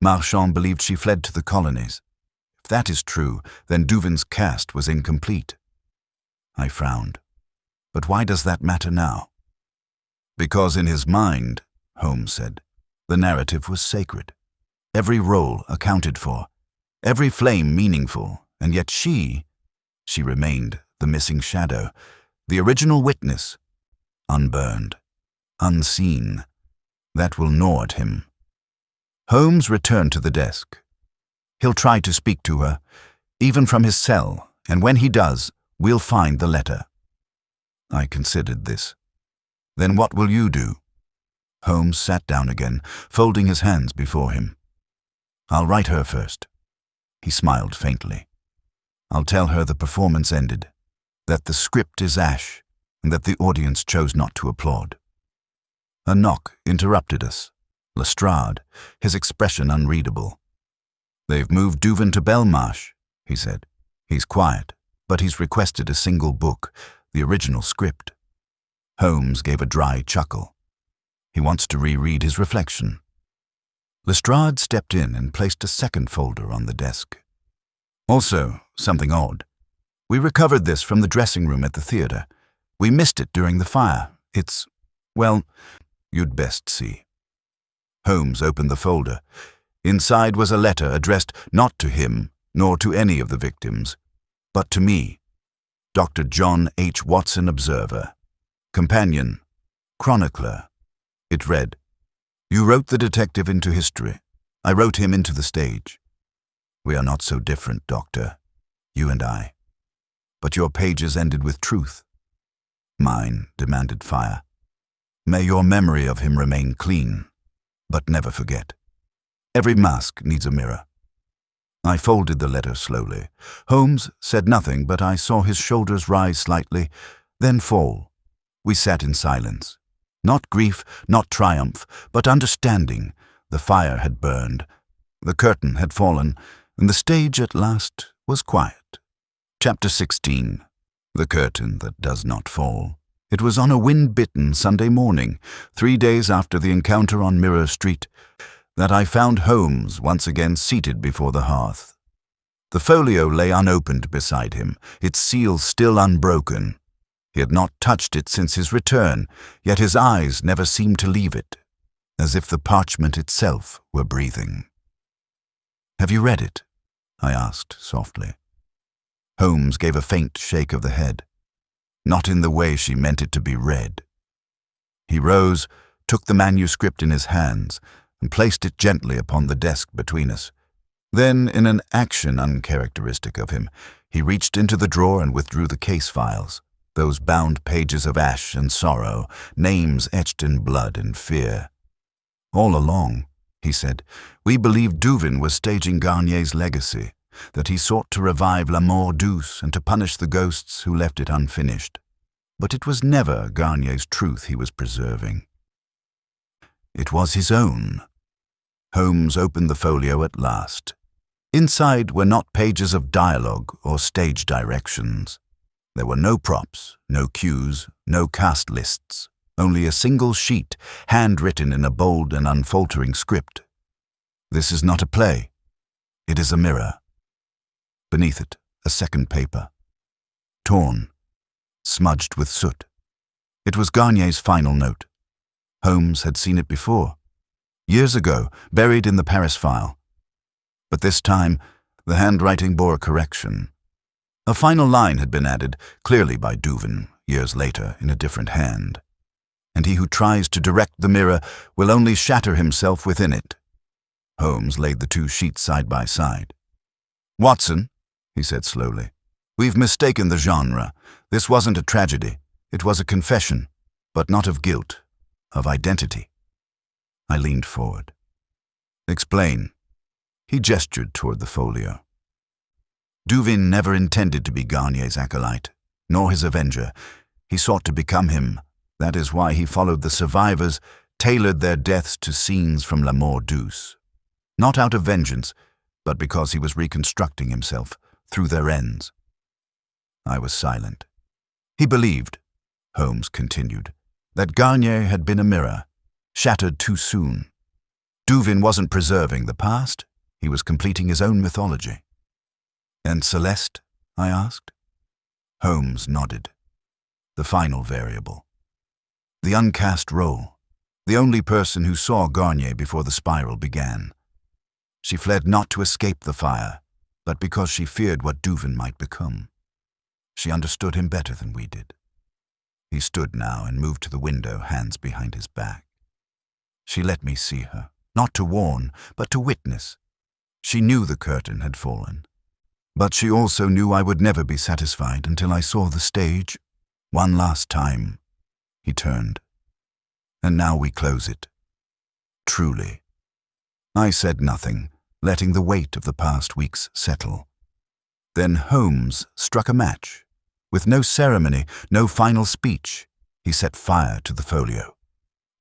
Marchand believed she fled to the colonies. If that is true, then Duvin's cast was incomplete. I frowned. But why does that matter now? Because in his mind, Holmes said, the narrative was sacred. Every role accounted for. Every flame meaningful. And yet she remained the missing shadow, the original witness, unburned, unseen. That will gnaw at him. Holmes returned to the desk. He'll try to speak to her, even from his cell, and when he does, we'll find the letter. I considered this. Then what will you do? Holmes sat down again, folding his hands before him. I'll write her first. He smiled faintly. I'll tell her the performance ended, that the script is ash, and that the audience chose not to applaud. A knock interrupted us. Lestrade, his expression unreadable. They've moved Duvin to Belmarsh, he said. He's quiet, but he's requested a single book, the original script. Holmes gave a dry chuckle. He wants to reread his reflection. Lestrade stepped in and placed a second folder on the desk. Also, something odd. We recovered this from the dressing room at the theatre. We missed it during the fire. It's Well, you'd best see. Holmes opened the folder. Inside was a letter addressed not to him, nor to any of the victims, but to me, Dr. John H. Watson, Observer. Companion, Chronicler. It read, "You wrote the detective into history. I wrote him into the stage. We are not so different, Doctor, you and I. But your pages ended with truth. Mine demanded fire. May your memory of him remain clean, but never forget. Every mask needs a mirror." I folded the letter slowly. Holmes said nothing, but I saw his shoulders rise slightly, then fall. We sat in silence. Not grief, not triumph, but understanding. The fire had burned. The curtain had fallen, and the stage at last was quiet. Chapter 16. The Curtain That Does Not Fall. It was on a wind-bitten Sunday morning, 3 days after the encounter on Mirror Street, that I found Holmes once again seated before the hearth. The folio lay unopened beside him, its seal still unbroken. He had not touched it since his return, yet his eyes never seemed to leave it, as if the parchment itself were breathing. "Have you read it?" I asked softly. Holmes gave a faint shake of the head, not in the way she meant it to be read. He rose, took the manuscript in his hands, and placed it gently upon the desk between us. Then, in an action uncharacteristic of him, he reached into the drawer and withdrew the case files, those bound pages of ash and sorrow, names etched in blood and fear. "All along," he said, "we believed Duvin was staging Garnier's legacy, that he sought to revive La Mort Douce and to punish the ghosts who left it unfinished. But it was never Garnier's truth he was preserving. It was his own." Holmes opened the folio at last. Inside were not pages of dialogue or stage directions. There were no props, no cues, no cast lists, only a single sheet, handwritten in a bold and unfaltering script. "This is not a play. It is a mirror." Beneath it, a second paper. Torn, smudged with soot. It was Garnier's final note. Holmes had seen it before. Years ago, buried in the Paris file. But this time, the handwriting bore a correction. A final line had been added, clearly by Duvin, years later, in a different hand. "And he who tries to direct the mirror will only shatter himself within it." Holmes laid the two sheets side by side. "Watson," he said slowly, "we've mistaken the genre. This wasn't a tragedy. It was a confession, but not of guilt, of identity." I leaned forward. "Explain." He gestured toward the folio. Duvin never intended to be Garnier's acolyte, nor his avenger. He sought to become him. That is why he followed the survivors, tailored their deaths to scenes from La Mort Douce. Not out of vengeance, but because he was reconstructing himself through their ends. I was silent. He believed, Holmes continued, that Garnier had been a mirror, shattered too soon. Duvin wasn't preserving the past, he was completing his own mythology. "And Celeste?" I asked. Holmes nodded. The final variable. The uncast role, the only person who saw Garnier before the spiral began. She fled not to escape the fire, but because she feared what Duvin might become. She understood him better than we did. He stood now and moved to the window, hands behind his back. She let me see her, not to warn, but to witness. She knew the curtain had fallen. But she also knew I would never be satisfied until I saw the stage one last time. He turned. "And now we close it. Truly." I said nothing, letting the weight of the past weeks settle. Then Holmes struck a match. With no ceremony, no final speech, he set fire to the folio.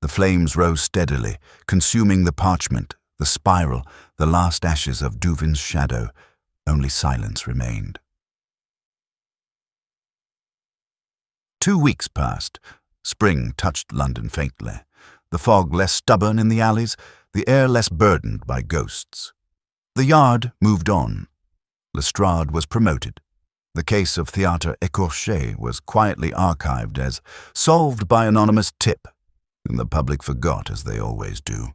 The flames rose steadily, consuming the parchment, the spiral, the last ashes of Duvin's shadow. Only silence remained. 2 weeks passed. Spring touched London faintly. The fog less stubborn in the alleys, the air less burdened by ghosts. The Yard moved on. Lestrade was promoted. The case of Théâtre Écorché was quietly archived as solved by anonymous tip. and the public forgot, as they always do.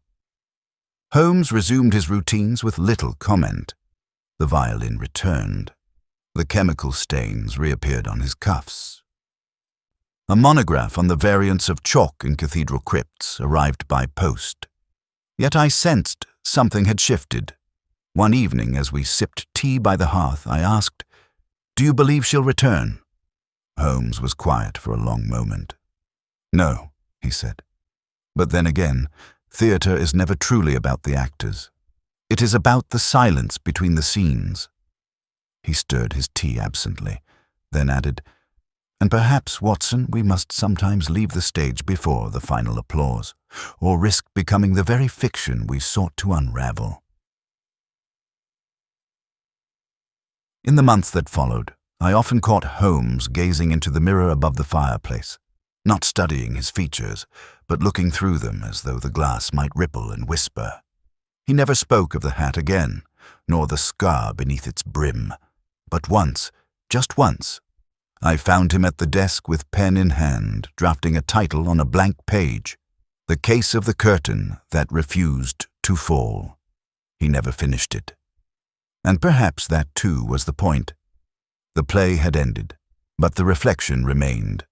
Holmes resumed his routines with little comment. The violin returned. The chemical stains reappeared on his cuffs. A monograph on the variants of chalk in cathedral crypts arrived by post. Yet I sensed something had shifted. One evening, as we sipped tea by the hearth, I asked, "Do you believe she'll return?" Holmes was quiet for a long moment. "No," he said. "But then again, theatre is never truly about the actors. It is about the silence between the scenes." He stirred his tea absently, then added, "And perhaps, Watson, we must sometimes leave the stage before the final applause, or risk becoming the very fiction we sought to unravel." In the month that followed, I often caught Holmes gazing into the mirror above the fireplace, not studying his features, but looking through them as though the glass might ripple and whisper. He never spoke of the hat again, nor the scar beneath its brim. But once, just once, I found him at the desk with pen in hand, drafting a title on a blank page, "The Case of the Curtain That Refused to Fall." He never finished it. And perhaps that too was the point. The play had ended, but the reflection remained.